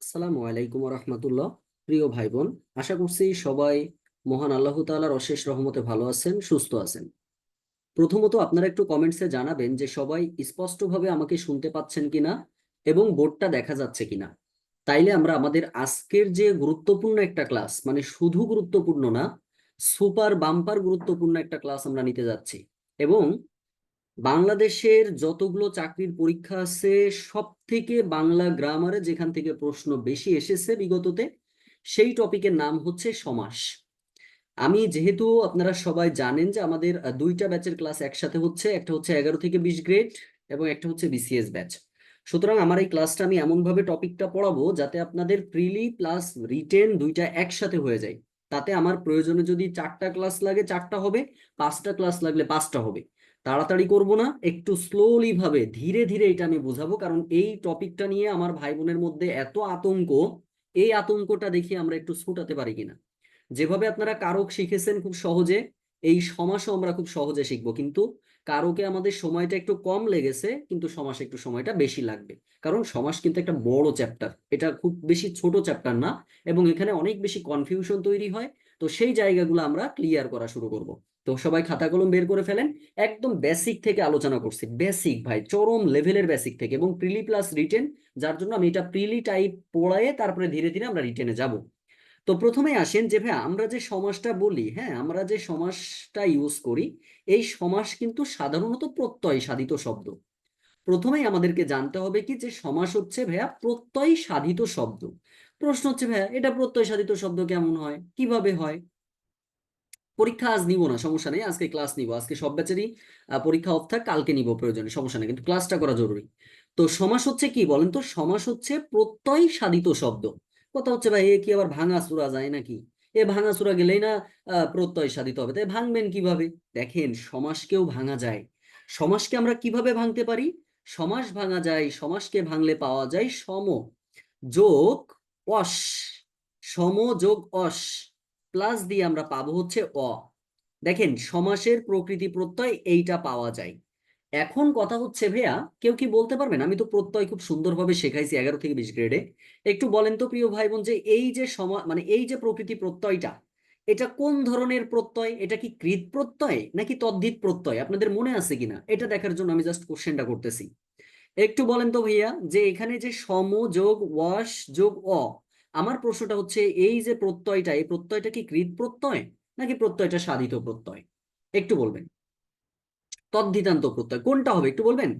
আসসালামু আলাইকুম রহমতুল্লাহ। প্রিয় ভাই বোন, আশা করছি সবাই মহান আল্লাহ তাআলার অশেষ রহমতে ভালো আছেন, সুস্থ আছেন। প্রথমত আপনারা একটু কমেন্টসে জানাবেন যে সবাই স্পষ্টভাবে আমাকে শুনতে পাচ্ছেন কিনা এবং বোর্ডটা দেখা যাচ্ছে কিনা। তাইলে আমরা আমাদের আজকের যে গুরুত্বপূর্ণ একটা ক্লাস, মানে শুধু গুরুত্বপূর্ণ না, সুপার বাম্পার গুরুত্বপূর্ণ একটা ক্লাস আমরা নিতে যাচ্ছি। এবং বাংলাদেশের যতগুলো চাকরির পরীক্ষা আছে সব থেকে বাংলা গ্রামারে যেখান থেকে প্রশ্ন বেশি এসেছে বিগততে, সেই টপিকের নাম হচ্ছে সমাস। আমি যেহেতু আপনারা সবাই জানেন যে আমাদের দুইটা ব্যাচের ক্লাস একসাথে হচ্ছে, একটা হচ্ছে 11 থেকে 20 গ্রেড এবং একটা হচ্ছে বিসিএস ব্যাচ। সুতরাং আমার এই ক্লাসটা আমি এমনভাবে টপিকটা পড়াবো যাতে আপনাদের প্রিলি প্লাস রিটেন দুইটা একসাথে হয়ে যায়। তাতে আমার প্রয়োজনে যদি 4টা ক্লাস লাগে 4টা হবে, 5টা ক্লাস লাগলে 5টা হবে। তাড়াতাড়ি করব না, একটু স্লোলি ভাবে ধীরে ধীরে এটা আমি বোঝাবো, কারণ এই টপিকটা নিয়ে আমার ভাই বোনের মধ্যে এত আতঙ্ক, এই আতঙ্কটা দেখি আমরা একটু ছুটাতে পারি কিনা। যেভাবে আপনারা কারক শিখেছেন খুব সহজে, এই সমাসও আমরা খুব সহজে শিখবো, কিন্তু কারকে আমাদের সময়টা একটু কম লেগেছে, কিন্তু সমাসে একটু সময়টা বেশি লাগবে। কারণ সমাস কিন্তু একটা বড় চ্যাপ্টার, এটা খুব বেশি ছোট চ্যাপ্টার না, এবং এখানে অনেক বেশি কনফিউশন তৈরি হয়। তো সেই জায়গাগুলো আমরা ক্লিয়ার করা শুরু করব। তো সবাই খাতা কলম বের করে ফেলেন। একদম বেসিক থেকে আলোচনা করছি, বেসিক ভাই, চরম লেভেলের বেসিক থেকে, এবং প্রিলি প্লাস রিটেন, যার জন্য আমি এটা প্রিলি টাইপ পড়ায়ে তারপরে ধীরে ধীরে আমরা রিটেনে যাব। তো প্রথমে আসেন যে ভাই আমরা যে সমাসটা বলি, হ্যাঁ আমরা যে সমাসটা ইউজ করি, এই সমাস কিন্তু সাধারণত প্রত্যয় সাধিত শব্দ। প্রথমেই আমাদেরকে জানতে হবে কি যে সমাস হচ্ছে ভাইয়া প্রত্যয় সাধিত শব্দ। প্রশ্ন হচ্ছে ভাইয়া এটা প্রত্যয় সাধিত শব্দ কেমন হয়, কিভাবে হয়? পরীক্ষা আজ নিব না, সমস্যা নেই, আজকে ক্লাস নিব, আজকে সব ব্যাচেরই পরীক্ষা অফ থাক, কালকে নিব প্রয়োজনে, সমস্যা নেই, কিন্তু ক্লাসটা করা জরুরি। তো সমাস হচ্ছে কি বলেন তো? সমাস হচ্ছে প্রত্যয় সাধিত শব্দ। কথা হচ্ছে ভাই এ কি আবার ভাঙা চূড়া যায় নাকি? এ ভাঙা চূড়া গেলেই না প্রত্যয় সাধিত হবে, তাই ভাঙবেন কিভাবে? দেখেন, সমাসকেও ভাঙা যায়। সমাসকে আমরা কিভাবে ভাঙতে পারি? সমাস ভাঙা যায়, সমাসকে ভাঙলে পাওয়া যায় সম যোগ অস। সম যোগ অস প্লাস দিয়ে আমরা পাবো হচ্ছে অ। দেখেন, সমাসের প্রকৃতি প্রত্যয় এইটা পাওয়া যায়। এখন কথা হচ্ছে ভাইয়া, কেউ কি বলতে পারবেন? আমি তো প্রত্যয় খুব সুন্দরভাবে শেখাইছি 11 থেকে 20 গ্রেডে। একটু বলেন তো প্রিয় ভাই বোন, যে এই যে মানে এই যে প্রকৃতি প্রত্যয়টা, এটা কোন ধরনের প্রত্যয়? এটা কি কৃত প্রত্যয় নাকি তদ্ধিত প্রত্যয়? আপনাদের মনে আছে কিনা এটা দেখার জন্য আমি জাস্ট কোশ্চেনটা করতেছি। একটু বলেন তো ভাইয়া, যে এখানে যে সম যোগ ওয়াস যোগ অ, আমার প্রশ্নটা হচ্ছে এই যে প্রত্যয়টা, এই প্রত্যয়টা কি কৃত প্রত্যয় নাকি প্রত্যয়টা সাধিত প্রত্যয়? একটু বলবেন। তদ্ধিতান্ত প্রত্যয় কোনটা হবে একটু বলবেন?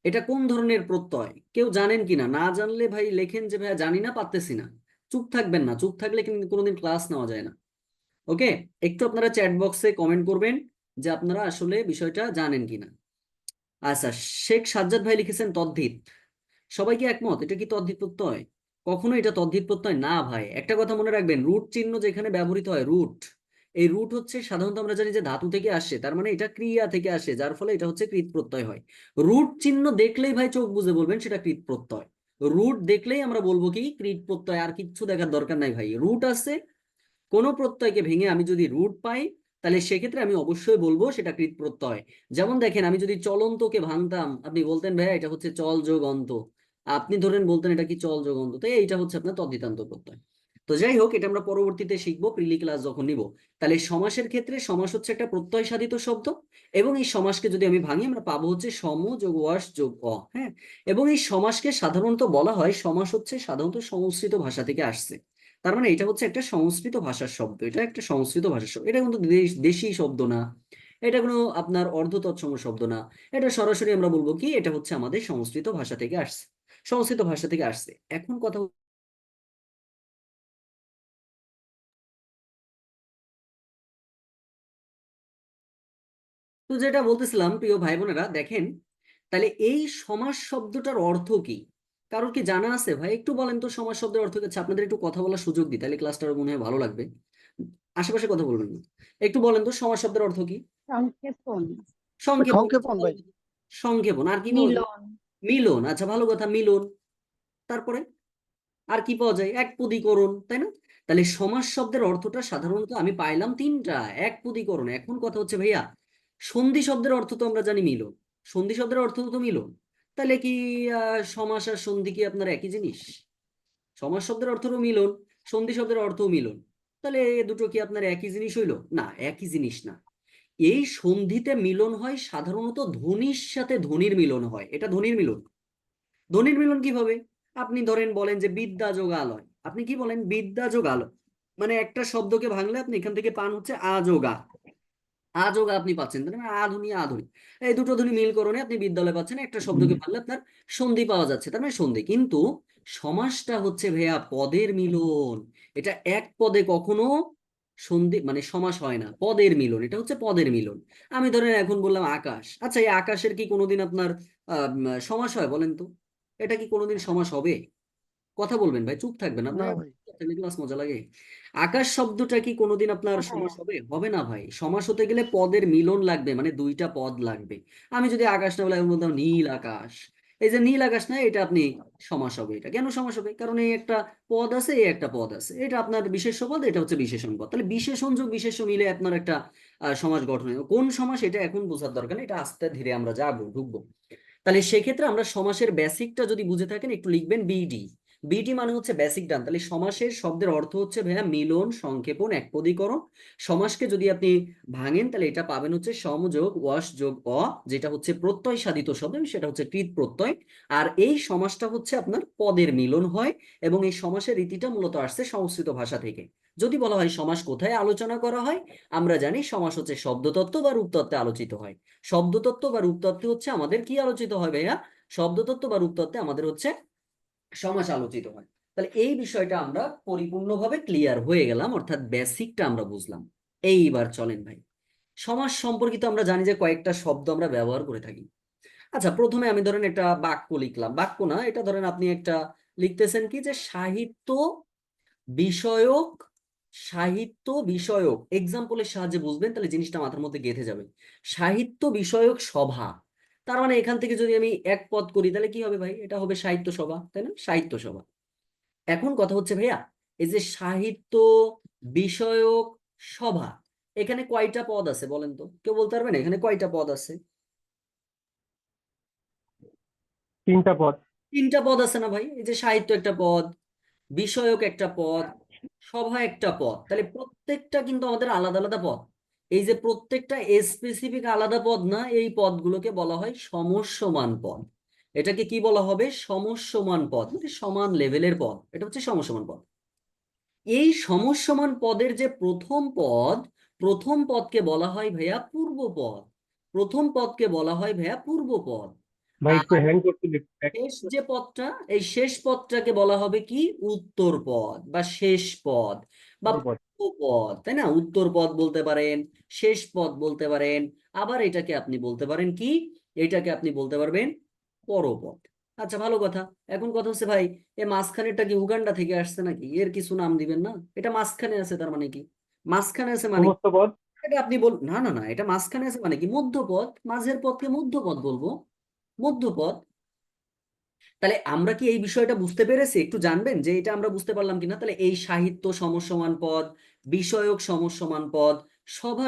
এটা কোন ধরনের প্রত্যয় কেউ জানেন কিনা? না জানলে ভাই লেখেন যে ভাইয়া জানি না, পারতেছি না। চুপ থাকবেন না, চুপ থাকলে কিন্তু কোনোদিন ক্লাস নেওয়া যায় না। ওকে, একটু আপনারা চ্যাট বক্সে কমেন্ট করবেন যে আপনারা আসলে বিষয়টা জানেন কিনা। আচ্ছা, শেখ সাজ্জাদ ভাই লিখেছেন তদ্ধিত। সবাই কি একমত এটা কি তদ্ধিত প্রত্যয়? কখনো এটা তদ্ধিত প্রত্যয় না ভাই। একটা কথা মনে রাখবেন, রুট চিহ্ন যেখানে ব্যবহৃত হয়, রুট, এই রুট হচ্ছে সাধারণত আমরা জানি যে ধাতু থেকে আসে, তার মানে এটা ক্রিয়া থেকে আসে, যার ফলে এটা হচ্ছে কৃত প্রত্যয় হয়। রুট চিহ্ন দেখলেই ভাই চোখ বুজে বলবেন সেটা কৃত প্রত্যয়। রুট দেখলেই আমরা বলবো কি কৃত প্রত্যয়, আর কিচ্ছু দেখার দরকার নাই ভাই। রুট আছে, কোনো প্রত্যয়কে ভেঙে আমি যদি রুট পাই, তাহলে সেক্ষেত্রে আমি অবশ্যই বলবো সেটা কৃত প্রত্যয়। যেমন দেখেন, আমি যদি চলন্তকে ভাঙতাম, আপনি বলতেন ভাইয়া এটা হচ্ছে চল যোগ অন্ত, আপনি ধরেন বলতেন এটা কি চল যোগ অন্ত, তাই এইটা হচ্ছে আপনার তদ্ধিতান্ত প্রত্যয়। তো যাই হোক, এটা আমরা পরবর্তীতে শিখবো প্রিলি ক্লাস যখন নিব। তাহলে সমাসের ক্ষেত্রে সমাস হচ্ছে একটা প্রত্যয় সাধিত শব্দ, এবং এই সমাসকে যদি আমি ভাঙি আমরা পাবো হচ্ছে সম যোগ ওয়াস যোগ অ। হ্যাঁ, এবং এই সমাসকে সাধারণত বলা হয়, সমাস হচ্ছে সাধারণত সংস্কৃত ভাষা থেকে আসছে। তার মানে এটা হচ্ছে একটা সংস্কৃত ভাষার শব্দ, এটা একটা সংস্কৃত ভাষার শব্দ, এটা কিন্তু দেশি শব্দ না, এটা কোনো আপনার অর্ধ তৎসম শব্দ না। এটা সরাসরি আমরা বলবো কি এটা হচ্ছে আমাদের সংস্কৃত ভাষা থেকে আসছে, সংস্কৃত ভাষা থেকে আসছে। এখন কথা তো যেটা বলতেছিলাম প্রিয় ভাই বোনেরা, দেখেন, তাহলে এই সমাস শব্দটার অর্থ কি? কারোর কি জানা আছে ভাই? একটু বলেন তো সমাস শব্দের অর্থ কি? আচ্ছা, আপনাদের একটু কথা বলার সুযোগ দিই, তাহলে ক্লাসটা মনে হয় ভালো লাগবে। আশেপাশে কথা বলবেন না। একটু বলেন তো সমাস শব্দের অর্থ কি? সংক্ষেপণ। সংক্ষেপণ, আচ্ছা সংক্ষেপণ ভালো ভাই। কথা। সংক্ষেপণ, আর কি পাওয়া যায়? মিলন। মিলন, আচ্ছা ভালো কথা, মিলন। তারপরে আর কি পাওয়া যায়? একপদীকরণ, তাই না? তাহলে সমাস শব্দের অর্থটা সাধারণত আমি পাইলাম তিনটা। একপদীকরণ। এখন কথা হচ্ছে ভাইয়া, সন্ধি শব্দের অর্থ তো আমরা জানি মিলন, সন্ধি শব্দের অর্থ তো মিলন। তাহলে কি সমাস আর সন্ধি কি আপনার একই জিনিস? সমাস শব্দের অর্থ হলো মিলন, সন্ধি শব্দের অর্থ মিলন। তাহলে এ দুটো কি আপনার একই জিনিস হইলো? না, একই জিনিস না। এই সন্ধিতে মিলন হয় সাধারণত ধ্বনির সাথে ধ্বনির মিলন হয়, এটা ধ্বনির মিলন। ধ্বনির মিলন কিভাবে? আপনি ধরেন বলেন যে বিদ্যা যোগালয়, আপনি কি বলেন? বিদ্যা যোগালয়, মানে একটা শব্দকে ভাঙলে আপনি এখান থেকে পান হচ্ছে আযোগা, আযোগা আপনি পাচ্ছেন, তার মানে আধুনি আধুনি, এই দুটো ধ্বনি মিলকরণে আপনি বিদ্যালয় পাচ্ছেন, একটা শব্দকে ভাঙলে আপনার সন্ধি পাওয়া যাচ্ছে, তার মানে সন্ধি। কিন্তু সমাসটা হচ্ছে ভাইয়া পদের মিলন, এটা এক পদে কখনো সন্ধি মানে সমাস হয় না, পদের মিলন, এটা হচ্ছে পদের মিলন। আমি ধরেন এখন বললাম আকাশ, আচ্ছা এই আকাশের কি কোনোদিন আপনার সমাস হয় বলেন তো? এটা কি কোনোদিন সমাস হবে? কথা বলবেন ভাই, চুপ থাকবেন না আপনার, ভাই। ক্লাস মজা লাগে। আকাশ শব্দটা কি কোনোদিন আপনার সমাস হবে? হবে না ভাই। সমাস হতে গেলে পদের মিলন লাগবে, মানে দুইটা পদ লাগবে। আমি যদি আকাশ না বলে আমি বলতাম নীল আকাশ, এই যে নীল আকাশ না, এটা আপনি সমাস হবে। এটা কেন সমাস হবে? কারণ এই একটা পদ আছে, এই একটা পদ আছে, এটা আপনার বিশেষ্য পদ, এটা হচ্ছে বিশেষণ পদ। তাহলে বিশেষণ যোগ বিশেষ্য মিলে আপনার একটা সমাস গঠন হয়। কোন সমাস এটা এখন বোঝার দরকার নেই, এটা আস্তে ধীরে আমরা যাবো, ঢুকবো। তাহলে সেক্ষেত্রে আমরা সমাসের বেসিকটা যদি বুঝে থাকেন একটু লিখবেন বিডি। বিডি মানে হচ্ছে বেসিক ডান। তাহলে সমাসের শব্দের অর্থ হচ্ছে ভাইয়া মিলন, সংক্ষেপণ, একপদীকরণ। সমাসকে যদি আপনি ভাঙেন তাহলে এটা পাবেন হচ্ছে সম যোগ ওয়াস যোগ অ, যেটা হচ্ছে প্রত্যয় সাধিত শব্দ, সেটা হচ্ছে কৃত প্রত্যয়। আর এই সমাসটা হচ্ছে আপনার পদের মিলন হয়, এবং এই সমাসের রীতিটা মূলত আসছে সংস্কৃত ভাষা থেকে। যদি বলা হয় সমাস কোথায় আলোচনা করা হয়, আমরা জানি সমাস হচ্ছে শব্দতত্ত্ব বা রূপতত্ত্বে আলোচিত হয়। শব্দতত্ত্ব বা রূপতত্ত্বে হচ্ছে আমাদের কি আলোচিত হয় ভাইয়া? শব্দতত্ত্ব বা রূপতত্ত্বে আমাদের হচ্ছে সমাস আলোচিত হয়। তাহলে এই বিষয়টা আমরা পরিপূর্ণভাবে ক্লিয়ার হয়ে গেলাম, অর্থাৎ বেসিকটা আমরা বুঝলাম। এইবার চলেন ভাই, সমাস সম্পর্কিত আমরা জানি যে কয়েকটা শব্দ আমরা ব্যবহার করে থাকি। আচ্ছা, প্রথমে আমি ধরেন একটা বাক্য লিখলাম, বাক্য না, এটা ধরেন আপনি একটা লিখতেছেন কি যে সাহিত্য বিষয়ক, সাহিত্য বিষয়ক এক্সাম্পলের সাহায্যে বুঝবেন, তাহলে জিনিসটা মাথার মধ্যে গেঁথে যাবে। সাহিত্য বিষয়ক সভা, তার মানে এখান থেকে যদি আমি এক পদ করি তাহলে কি হবে ভাই? এটা হবে সাহিত্য সভা, তাই না? সাহিত্য সভা। এখন কথা হচ্ছে ভাইয়া, এই যে সাহিত্য বিষয়ক সভা, এখানে কয়টা পদ আছে বলেন তো? কেউ বলতে পারবেন এখানে কয়টা পদ আছে? তিনটা পদ। তিনটা পদ আছে না ভাই? এই যে সাহিত্য একটা পদ, বিষয়ক একটা পদ, সভা একটা পদ, তাহলে প্রত্যেকটা কিন্তু আমাদের আলাদা আলাদা পদ। এই যে প্রত্যেকটা স্পেসিফিক আলাদা পদ না, এই পদগুলোকে বলা হয় সমস্যমান পদ। এটাকে কি বলা হবে? সমস্যমান পদ, মানে সমান লেভেলের পদ, এটা হচ্ছে সমস্যমান পদ। এই সমস্যমান পদের যে প্রথম পদ, প্রথম পদকে বলা হয় ভাইয়া পূর্ব পদ। প্রথম পদকে বলা হয় ভাইয়া পূর্ব পদ। ভাই একটু আর হ্যাং করছিল শেষ যে পদটা, এই শেষ পদটাকে বলা হবে কি? উত্তর পদ বা শেষ পদ বা পদ। পূর্ব পদ, তাই না? উত্তর পদ বলতে পারেন, শেষ পদ বলতে পারেন, আবার এটাকে আপনি বলতে পারেন কি? এটাকে আপনি বলতে পারবেন পরপদ। আচ্ছা, ভালো কথা। এখন কথা হচ্ছে ভাই, এ মাঝখানেরটা কি উগান্ডা থেকে আসছে নাকি? এর কিছু নাম দিবেন না? এটা মাঝখানে আছে তার মানে কি? মাঝখানে আছে মানে কি? সমস্ত পদ। এটা আপনি বল, না না না, এটা মাঝখানে আছে মানে কি? মধ্যপদ, মাঝের পদকে মধ্যপদ বলবো, মধ্যপদ। তাহলে আমরা কি এই বিষয়টা বুঝতে পেরেছি? একটু জানবেন যে এটা আমরা বুঝতে পারলাম কিনা। তাহলে এই সাহিত্য সমসমান পদ, বিষয়ক সমসমান পদ, সভা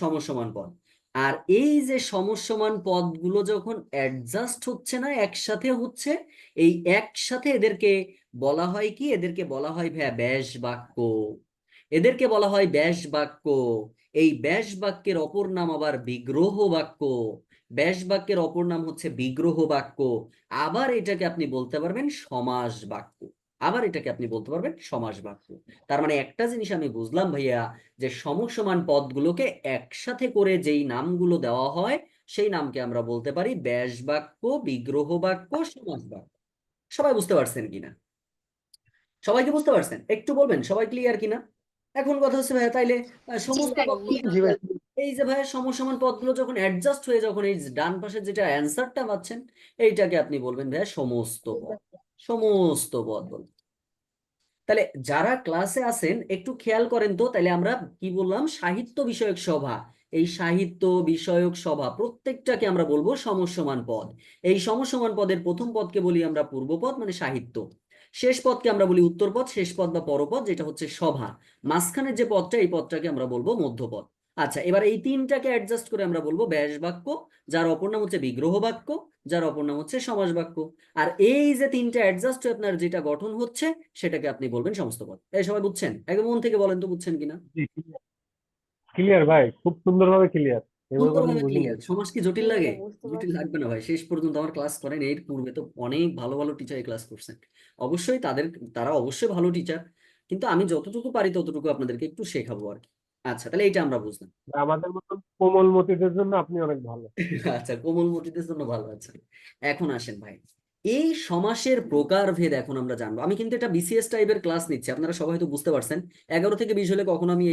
সমসমান পদ। আর এই যে সমসমান পদগুলো যখন অ্যাডজাস্ট হচ্ছে না, একসাথে হচ্ছে, এই একসাথে এদেরকে বলা হয় কি? এদেরকে বলা হয় ভাইয়া ব্যাস বাক্য। এদেরকে বলা হয় ব্যাস বাক্য। এই ব্যাস বাক্যের অপর নাম আবার বিগ্রহ বাক্য। ব্যাস বাক্যের অপর নাম হচ্ছে বিগ্রহ বাক্য। আবার এটাকে আপনি বলতে পারবেন সমাস বাক্য। আবার এটাকে আপনি বলতে পারবেন সমাস বাক্য। তার মানে একটা জিনিস আমি বুঝলাম ভাইয়া, যে সমসমান পদগুলোকে একসাথে করে যেই নামগুলো দেওয়া হয়, সেই নামকে আমরা বলতে পারি ব্যাস বাক্য, বিগ্রহ বাক্য, সমাস বাক্য। সবাই বুঝতে পারছেন কিনা? সবাইকে বুঝতে পারছেন? একটু বলবেন সবাই ক্লিয়ার কিনা। এখন কথা হচ্ছে ভাইয়া, তাইলে সমস্ত পদগুলো, জি ভাই। এই যে ভাইয়া সমসমান পদগুলো যখন অ্যাডজাস্ট হয়ে যখন এই ডান পাশে যেটা অ্যান্সারটা পাচ্ছেন, এইটাকে আপনি বলবেন ভাইয়া সমস্ত পদ। সমস্ত পদ বলবেন। তাহলে যারা ক্লাসে আছেন একটু খেয়াল করেন তো, তাহলে আমরা কি বললাম? সাহিত্য বিষয়ক সভা, এই সাহিত্য বিষয়ক সভা প্রত্যেকটাকে আমরা বলবো সমসমান পদ। এই সমসমান পদের প্রথম পদকে বলি আমরা পূর্বপদ, মানে সাহিত্য। শেষ পদকে আমরা বলি উত্তরপদ, শেষ পদ বা পরপদ, যেটা হচ্ছে সভা। মাঝখানের যে পদটা, এই পদটাকে আমরা বলবো মধ্যপদ। আচ্ছা, এবার এই তিনটাকে অ্যাডজাস্ট করে আমরা বলবো ব্যাস বাক্য, যার অপর নাম হচ্ছে বিগ্রহ বাক্য, যার অপর নাম হচ্ছে সমাস বাক্য। আর এই যে তিনটা অ্যাডজাস্ট হয়ে আপনার যেটা গঠন হচ্ছে সেটাকে আপনি বলবেন সমস্ত পদ। এই সবাই বুঝছেন? একদম মন থেকে বলেন তো বুঝছেন কিনা। জি, ক্লিয়ার ভাই, খুব সুন্দরভাবে ক্লিয়ার। এভাবে কোনদিন সুন্দরভাবে বুঝিনি। ক্লিয়ার। সমাজ কি জটিল জি লাগে? দাদা, বুঝতে জটিল পারছি। লাগবে না ভাই, শেষ পর্যন্ত আমার ক্লাস করেন, এর পূর্বে তো অনেক ভালো ভালো টিচার ক্লাস করছেন। অবশ্যই তারা অবশ্যই ভালো টিচার, কিন্তু আমি যতটুকু পারি ততটুকু আপনাদেরকে একটু শেখাবো আর কি। আচ্ছা, তাহলে এইটা আমরা বুঝলাম। আমাদের মতন কোমলমতিদের জন্য আপনি অনেক ভালো। আচ্ছা, কোমলমতিদের জন্য ভালো আছে। এখন আসেন ভাই, এই সমাসের প্রকারভেদ এখন আমরা জানবো। আমি কিন্তু এটা বিসিএস টাইপের ক্লাস নিচ্ছি, আপনারা সবাই হয়তো বুঝতে পারছেন। 11 থেকে 20 হলে কখনো আমি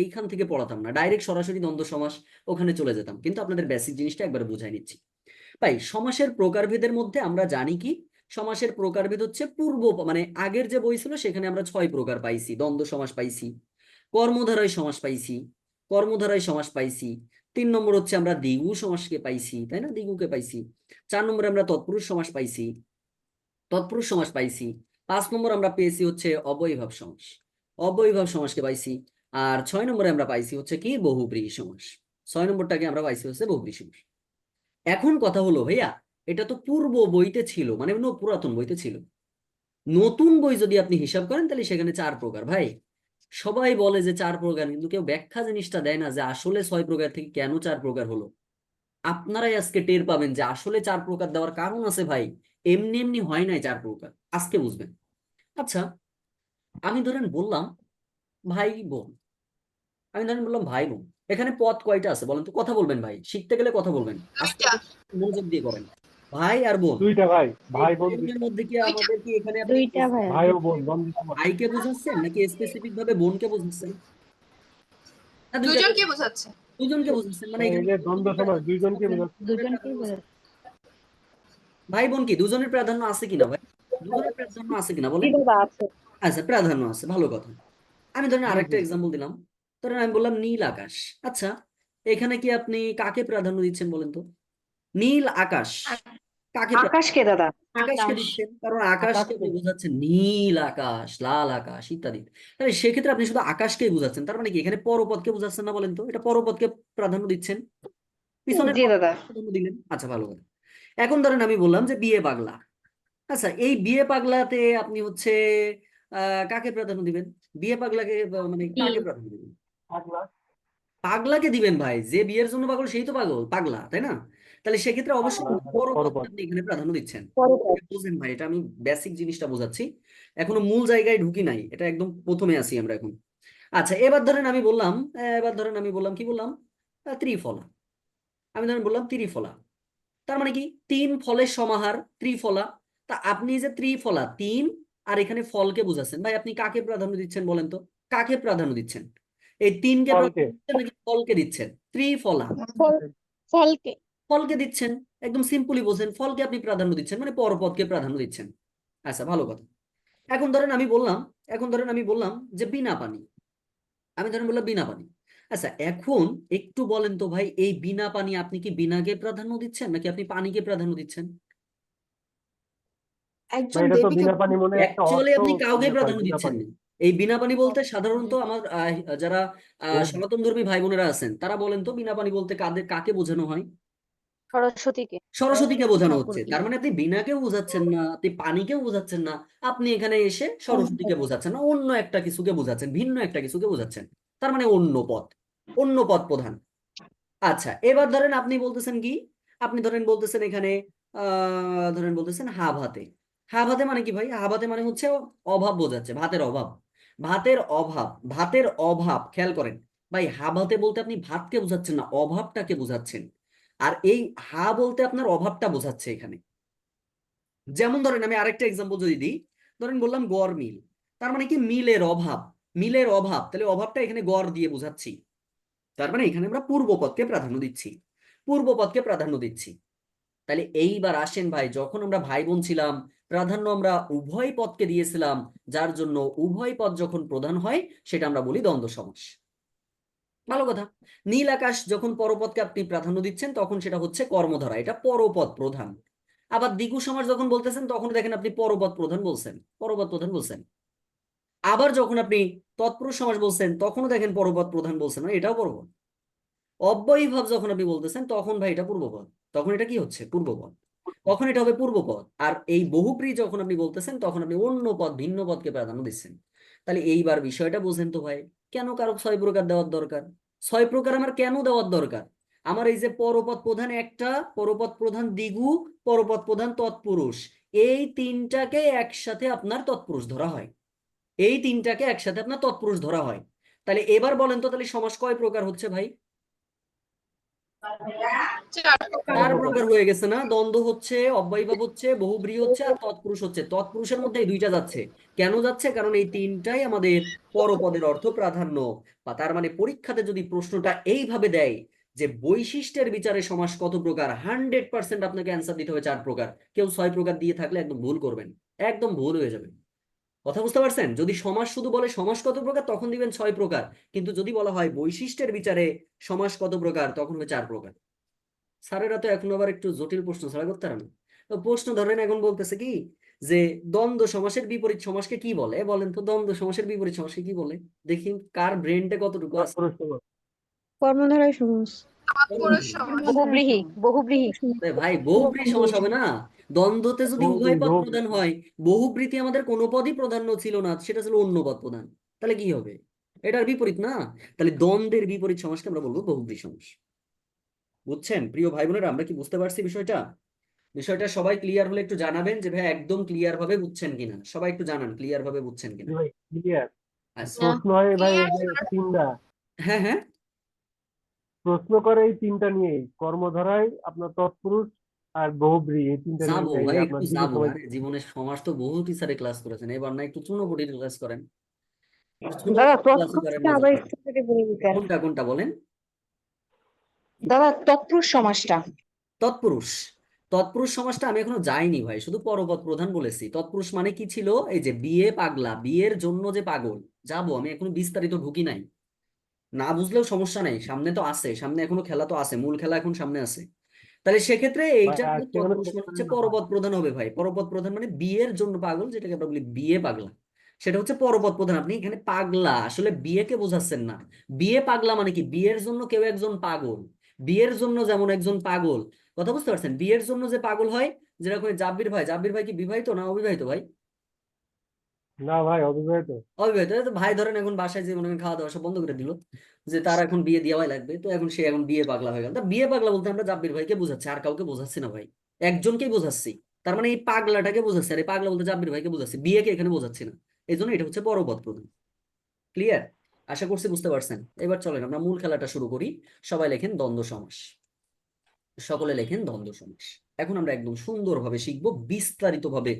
এইখান থেকে পড়াতাম না, ডাইরেক্ট সরাসরি দ্বন্দ্ব সমাস ওখানে চলে যেতাম, কিন্তু আপনাদের বেসিক জিনিসটা একবারে বুঝাই নিচ্ছি। ভাই, সমাসের প্রকারভেদের মধ্যে আমরা জানি কি, সমাসের প্রকারভেদ হচ্ছে মানে আগের যে বই ছিল সেখানে আমরা 6 প্রকার পাইছি। দ্বন্দ্ব সমাস পাইছি, কর্মধারয় সমাস পাইছি, কর্মধারয় সমাস পাইছি। 3 নম্বর হচ্ছে আমরা দ্বিগু সমাসকে পাইছি, তাই না, দ্বিগুকে পাইছি। 4 নম্বরে আমরা তৎপুরুষ সমাস পাইছি, তৎপুরুষ সমাস পাইছি। 5 নম্বর আমরা পেয়েছি হচ্ছে অবয়ভাব সমাস, অবয়ভাব সমাসকে পাইছি। আর 6 নম্বরে আমরা পাইছি হচ্ছে কি বহুব্রীহি সমাস। 6 নম্বরটাকে আমরা পাইছি হচ্ছে বহুব্রীহি সমাস। এখন কথা হলো ভাইয়া, এটা তো পূর্ব বইতে ছিল, মানে পুরাতন বইতে ছিল। নতুন বই যদি আপনি হিসাব করেন তাহলে সেখানে 4 প্রকার। ভাই, সবাই বলে যে 4 প্রকার, কিন্তু কেউ ব্যাখ্যা জিনিসটা দেয় না যে আসলে 6 প্রকার থেকে কেন 4 প্রকার হলো। আপনারাই আজকে টের পাবেন যে আসলে 4 প্রকার দেওয়ার কারণ আছে ভাই। এমনি এমনি হয় নাই 4 প্রকার, আজকে বুঝবেন। আচ্ছা, আমি ধরেন বললাম ভাই বোন, আমি ধরেন বললাম ভাই বোন, এখানে পদ কয়টা আছে বলেন তো? কথা বলবেন ভাই, শিখতে গেলে কথা বলবেন, আস্তে দুইটা। আস্তে মনোযোগ দিয়ে করেন। ভাই আর বোন, দুইটা ভাই, এই ভাই বোন ভাই বোনের দুইটা। মধ্যে কি দুইটা। আমাদের কি এখানে আপনি দুইটা ভাইয়া, ভাই ও বোন দুইটা। দ্বন্দ্ব সমাস। ভাইকে বোঝাচ্ছেন নাকি স্পেসিফিক ভাবে বোনকে বোঝাচ্ছেন? না, দুইটাকে দুজনকে বোঝাচ্ছে। দুজনকে বোঝাচ্ছেন, মানে এই এখানে যে কি দ্বন্দ্ব সমাস দুইজনকে বোঝাচ্ছে। দুজনকেই বোঝাচ্ছে। ভাই বোন কি দুজনের প্রাধান্য আছে কিনা ভাই? দুজনের প্রাধান্য আছে কিনা জি বলেন? দাদা, আছে। আচ্ছা, প্রাধান্য আছে, ভালো কথা। আমি ধরেন জি আরেকটা জি। এক্সাম্পল দিলাম। ধরেন আমি বললাম নীল আকাশ। আচ্ছা, এখানে কি আপনি কাকে প্রাধান্য দিচ্ছেন বলেন তো? নীল আকাশ কাকে আকাশকে দাদা। আকাশকে আকাশ। দিচ্ছেন, কারণ আকাশকে আকাশকে। আপনি বোঝাচ্ছেন নীল আকাশ, লাল আকাশ ইত্যাদি। তাহলে সেক্ষেত্রে আপনি শুধু আকাশকেই বোঝাচ্ছেন, তার মানে কি এখানে পরপদকে বোঝাচ্ছেন না বলেন তো? এটা পরপদকে প্রাধান্য দিচ্ছেন, পিছনের জি পদকে দাদা। প্রাধান্য দিলেন। আচ্ছা, ভালো কথা। এখন ধরেন আমি বললাম যে বিয়ে পাগলা। আচ্ছা, এই বিয়ে পাগলাতে আপনি হচ্ছে কাকে প্রাধান্য দিবেন? বিয়ে পাগলাকে মানে কি? কাকে প্রাধান্য দিবেন? পাগলা। পাগলাকে দিবেন ভাই, যে বিয়ের জন্য পাগল সেই তো পাগল পাগলা, তাই না? তাহলে সেক্ষেত্রে অবশ্যই পাগলা পরপদকে পরপদ। আপনি এখানে প্রাধান্য দিচ্ছেন। পরপদ। বুঝলেন ভাই, এটা আমি বেসিক জিনিসটা বোঝাচ্ছি, এখনো মূল জায়গায় ঢুকি নাই, এটা একদম প্রথমে আছি আমরা এখন। আচ্ছা, এবার ধরেন আমি বললাম কি বললাম, ত্রিফলা। আমি ধরেন বললাম ত্রিফলা, তার মানে কি 3 ফলের সমাহার, ত্রিফলা। তা আপনি যে ত্রিফলা 3 আর এখানে ফলকে বুঝাচ্ছেন, ভাই আপনি কাকে প্রাধান্য দিচ্ছেন বলেন তো? কাকে প্রাধান্য দিচ্ছেন? এই 3কে ফলকে। প্রাধান্য দিচ্ছেন নাকি ফলকে দিচ্ছেন? ত্রিফলা ফল। ফলকে। ফলকে দিচ্ছেন। একদম সিম্পলি বোঝেন, ফলকে আপনি প্রাধান্য দিচ্ছেন মানে পরপদকে প্রাধান্য দিচ্ছেন। আচ্ছা, ভালো কথা। এখন ধরেন আমি বললাম, যে বিনা পানি। আমি ধরেন বললাম বিনা পানি। আচ্ছা, এখন একটু বলেন তো ভাই, এই বিনা পানি আপনি কি বিনাকে প্রাধান্য দিচ্ছেন নাকি আপনি পানিকে প্রাধান্য দিচ্ছেন? ভাই একজন এটা তো দেবীকে। বিনা পানি মনে হয় একটা অ্যাকচুয়ালি অর্থ। আপনি কাউকে ইয়ে পায় প্রাধান্য বিনা দিচ্ছেন পানি। না। এই বিনা পানি বলতে সাধারণত আমার যারা দেব- সনাতন ধর্মী ভাই বোনেরা আছেন তারা বলেন তো বিনা পানি বলতে কাকে বোঝানো হয়? সরস্বতীকে। সরস্বতীকে সরস্বতী বোঝানো হচ্ছে। ঠাকুরকে। তার মানে আপনি বিনাকেও বোঝাচ্ছেন না, আপনি পানিকেও বোঝাচ্ছেন না, আপনি এখানে এসে সরস্বতীকে বোঝাচ্ছেন না, অন্য একটা কিছুকে বোঝাচ্ছেন, ভিন্ন একটা কিছুকে বোঝাচ্ছেন। তার মানে অন্য পদ প্রধান। আচ্ছা, এবার ধরেন আপনি বলতেছেন কি, আপনি ধরেন বলতেছেন এখানে ধরেন বলতেছেন হা ভাতে। হা ভাতে মানে কি ভাই? হা ভাতে মানে হচ্ছে অভাব বোঝাচ্ছে, ভাতের অভাব। ভাতের অভাব খেয়াল করেন। ভাই, হা ভাতে বলতে আপনি ভাতকে বোঝাচ্ছেন না, অভাবটাকে বোঝাচ্ছেন। আর এই হা বলতে আপনার অভাবটা বোঝাচ্ছে এখানে। যেমন ধরেন আমি আরেকটা এক্সাম্পল যদি দিই, ধরেন বললাম গড় মিল। তার মানে কি মিলের অভাব, তাহলে অভাবটা এখানে গড় দিয়ে বোঝাচ্ছি। তার মানে এখানে আমরা পূর্ব পদকে প্রাধান্য দিচ্ছি। তাহলে এইবার আসেন ভাই, যখন আমরা ভাই বোন ছিলাম প্রাধান্য আমরা উভয় পদকে দিয়েছিলাম, যার জন্য উভয় পদ যখন প্রধান হয় সেটা আমরা বলি দ্বন্দ্ব সমাস। ভালো কথা। নীল আকাশ যখন পরপদকে আপনি প্রাধান্য দিচ্ছেন তখন সেটা হচ্ছে কর্মধারা, এটা পরপদ প্রধান। আবার দ্বিগু সমাস যখন বলতেছেন তখন দেখেন আপনি পরপদ প্রধান বলছেন। আবার যখন আপনি তৎপুরুষ সমাস বলছেন তখনও দেখেন পরপদ প্রধান বলছেন, মানে এটাও পরপদ। অব্যয়ীভাব যখন আপনি বলতেছেন তখন ভাই এটা পূর্বপদ, তখন এটা কি হচ্ছে পূর্বপদ, তখন এটা হবে পূর্বপদ। আর এই বহুব্রী যখন আপনি বলতেছেন তখন আপনি অন্য পদ ভিন্ন পদকে প্রাধান্য দিচ্ছেন। তাহলে এইবার বিষয়টা বোঝেন তো ভাই, কেন কারো 6 প্রকার দেওয়ার দরকার? 6 প্রকার আমার কেন দেওয়ার দরকার? আমার এই যে পরপদ প্রধান একটা, পরপদ প্রধান দ্বিগু, পরপদ প্রধান তৎপুরুষ, এই তিনটাকে একসাথে আপনার তৎপুরুষ ধরা হয়, এই তিনটাকে একসাথে আপনার তৎপুরুষ ধরা হয়। তাহলে এবার বলেন তো, তাহলে সমাস কয় প্রকার হচ্ছে ভাই? 4 প্রকার হয়ে গেছে না? দ্বন্দ্ব হচ্ছে, অব্যয়ীভাব হচ্ছে, বহুব্রী হচ্ছে, আর তৎপুরুষ হচ্ছে। তৎপুরুষের মধ্যে এই দুইটা যাচ্ছে। কেন যাচ্ছে? কারণ এই তিনটাই আমাদের পরপদের অর্থ প্রাধান্য। বা তার মানে পরীক্ষাতে যদি প্রশ্নটা এইভাবে দেয় যে বৈশিষ্ট্যের বিচারে সমাস কত প্রকার, 100% আপনাকে অ্যান্সার দিতে হবে 4 প্রকার। কেউ 6 প্রকার দিয়ে থাকলে একদম ভুল করবেন, একদম ভুল হয়ে যাবে। কথা বুঝতে পারছেন? যদি সমাস শুধু বলে সমাস কত প্রকার তখন দিবেন 6 প্রকার, কিন্তু যদি বলা হয় বৈশিষ্ট্যের বিচারে সমাস কত প্রকার তখন হবে 4 প্রকার। স্যারেরা তো এখন আবার একটু জটিল প্রশ্ন ছাড়া করতে পারে না। তো প্রশ্ন ধরেন এখন বলতেছে কি যে দ্বন্দ্ব সমাসের বিপরীত সমাসকে কি বলে, বলেন তো দ্বন্দ্ব সমাসের বিপরীত সমাসকে কি বলে? দেখি কার ব্রেনটা কতটুকু আছে। তৎপুরুষ সমাস। কর্মধারয় সমাস। বহুব্রীহি বহুব্রীহি ভাই বহুব্রী সমাস হবে না। দ্বন্দ্বতে যদি বহুব্রী উভয় পদ বহুব্রী প্রধান হয়, বহুব্রীতে আমাদের কোনো পদই প্রাধান্য ছিল না, সেটা ছিল অন্য পদ প্রধান, তাহলে কি হবে? এটার বিপরীত না? তাহলে দ্বন্দ্বের বিপরীত সমাসকে আমরা বলবো বহুব্রী সমাস। বুঝছেন প্রিয় ভাই বোনেরা? আমরা কি বুঝতে পারছি বিষয়টা? বিষয়টা সবাই ক্লিয়ার হলে একটু জানাবেন যে ভাই একদম ক্লিয়ার ভাবে বুঝছেন কিনা। সবাই একটু জানান ক্লিয়ার ভাবে বুঝছেন জি কিনা। ভাই, ক্লিয়ার। আচ্ছা। না প্রশ্ন হয় ভাই এই যে তিনটা, হ্যাঁ হ্যাঁ, প্রশ্ন করে এই তিনটা নিয়েই, কর্মধারায় আপনার তৎপুরুষ আর বহুব্রী, এই তিনটা নিয়ে যাবো এই ভাই আপনার একটু দ্বিতীয় যাবো। সময়। আরে জীবনের সমাজ তো বহু টিচারে ক্লাস করেছেন, এবার না একটু চুনোপুটির ক্লাস করেন, একটু দাদা চুনোপুটির ক্লাস করেন তৎপুরুষটা মজা আবার করে। একটু করে বলে দিতেন। কোনটা কোনটা বলেন? দাদা তৎপুরুষ সমাসটা। তৎপুরুষ। তৎপুরুষ সমাজটা আমি এখনো যাইনি ভাই, শুধু পরপদ প্রধান বলেছি। তৎপুরুষ মানে কি ছিল? এই যে বিয়ে পাগলা, বিয়ের জন্য যে পাগল, যাবো আমি এখনো বিস্তারিত ঢুকি নাই। না বুঝলেও সমস্যা নেই, সামনে তো আছে, সামনে এখনো খেলা তো আছে, মূল খেলা এখন সামনে আছে। তাহলে সেক্ষেত্রে ভাই এইটা আজকে এখানে তৎপুরুষ শেষ মানে করেন হচ্ছে না ভাই। পরপদ প্রধান হবে ভাই। পরপদ প্রধান মানে বিয়ের জন্য পাগল, যেটাকে আমরা বলি বিয়ে পাগলা, সেটা হচ্ছে পরপদ প্রধান। আপনি এখানে পাগলা আসলে বিয়েকে বোঝাচ্ছেন না। বিয়ে পাগলা মানে কি? বিয়ের জন্য কেউ একজন পাগল, বিয়ের জন্য যেমন একজন পাগল। কথা বুঝতে পারছেন? বিয়ের জন্য যে পাগল হয়, যেরকম জাব্বির ভাই, জাব্বির ভাই কি বিবাহিত না অবিবাহিত ভাই? না ভাই, অবিবাহিত। অবিবাহিত। তো ভাই ধরেন এখন বাসায় যে মনে করেন খাওয়া দাওয়া সব বন্ধ করে দিল, যে তার এখন বিয়ে দেওয়াই লাগবে, তো এখন সে এখন বিয়ে পাগলা হয়ে গেল। তা বিয়ে পাগলা বলতে আমরা জাব্বির ভাইকে বোঝাচ্ছি, আর কাউকে বোঝাচ্ছি না ভাই, একজনকেই বোঝাচ্ছি। তার মানে এই পাগলাটাকে বোঝাচ্ছি, আর এই পাগলা বলতে জাব্বির ভাইকে বোঝাচ্ছি, বিয়েকে এখানে বোঝাচ্ছি না। এই জন্য এটা হচ্ছে পরপদ প্রধান। ক্লিয়ার? আশা করছি বুঝতে পারছেন। এবার চলেন আমরা মূল খেলাটা শুরু করি। সবাই লেখেন দ্বন্দ্ব সমাস, সকলে লেখেন দ্বন্দ্ব সমাস। এখন আমরা একদম সুন্দরভাবে শিখবো, বিস্তারিত ভাবে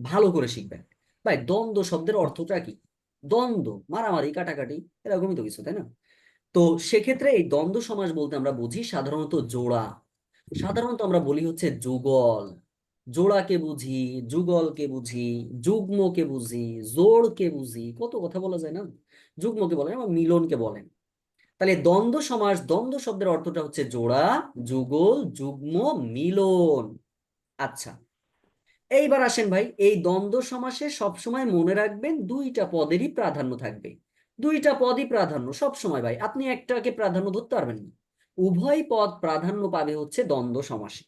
ভালো করে শিখবেন। ভাই দ্বন্দ্ব শব্দের অর্থটা কি? দ্বন্দ্ব মারামারি কাটাকাটি, এরকমই তো কিছু, তাই না? তো সেক্ষেত্রে এই দ্বন্দ্ব সমাস বলতে আমরা বুঝি সাধারণত জোড়া, সাধারণত আমরা বলি হচ্ছে যুগল। জোড়াকে বুঝি, যুগলকে বুঝি, যুগ্মকে বুঝি, জোড়কে বুঝি, কত কথা বলা যায় না। যুগ্মকে বলেন এবং মিলনকে বলেন। তাহলে দ্বন্দ্ব সমাস, দ্বন্দ্ব শব্দের অর্থটা হচ্ছে জোড়া, যুগল, যুগ্ম, মিলন। আচ্ছা, এইবার আসেন ভাই, এই দ্বন্দ্ব সমাসে সবসময় মনে রাখবেন দুইটা পদেরই প্রাধান্য থাকবে। দুইটা পদই প্রাধান্য সবসময় ভাই, আপনি একটাকে প্রাধান্য ধরতে পারবেন না। উভয় পদ প্রাধান্য পাবে হচ্ছে দ্বন্দ্ব সমাসে।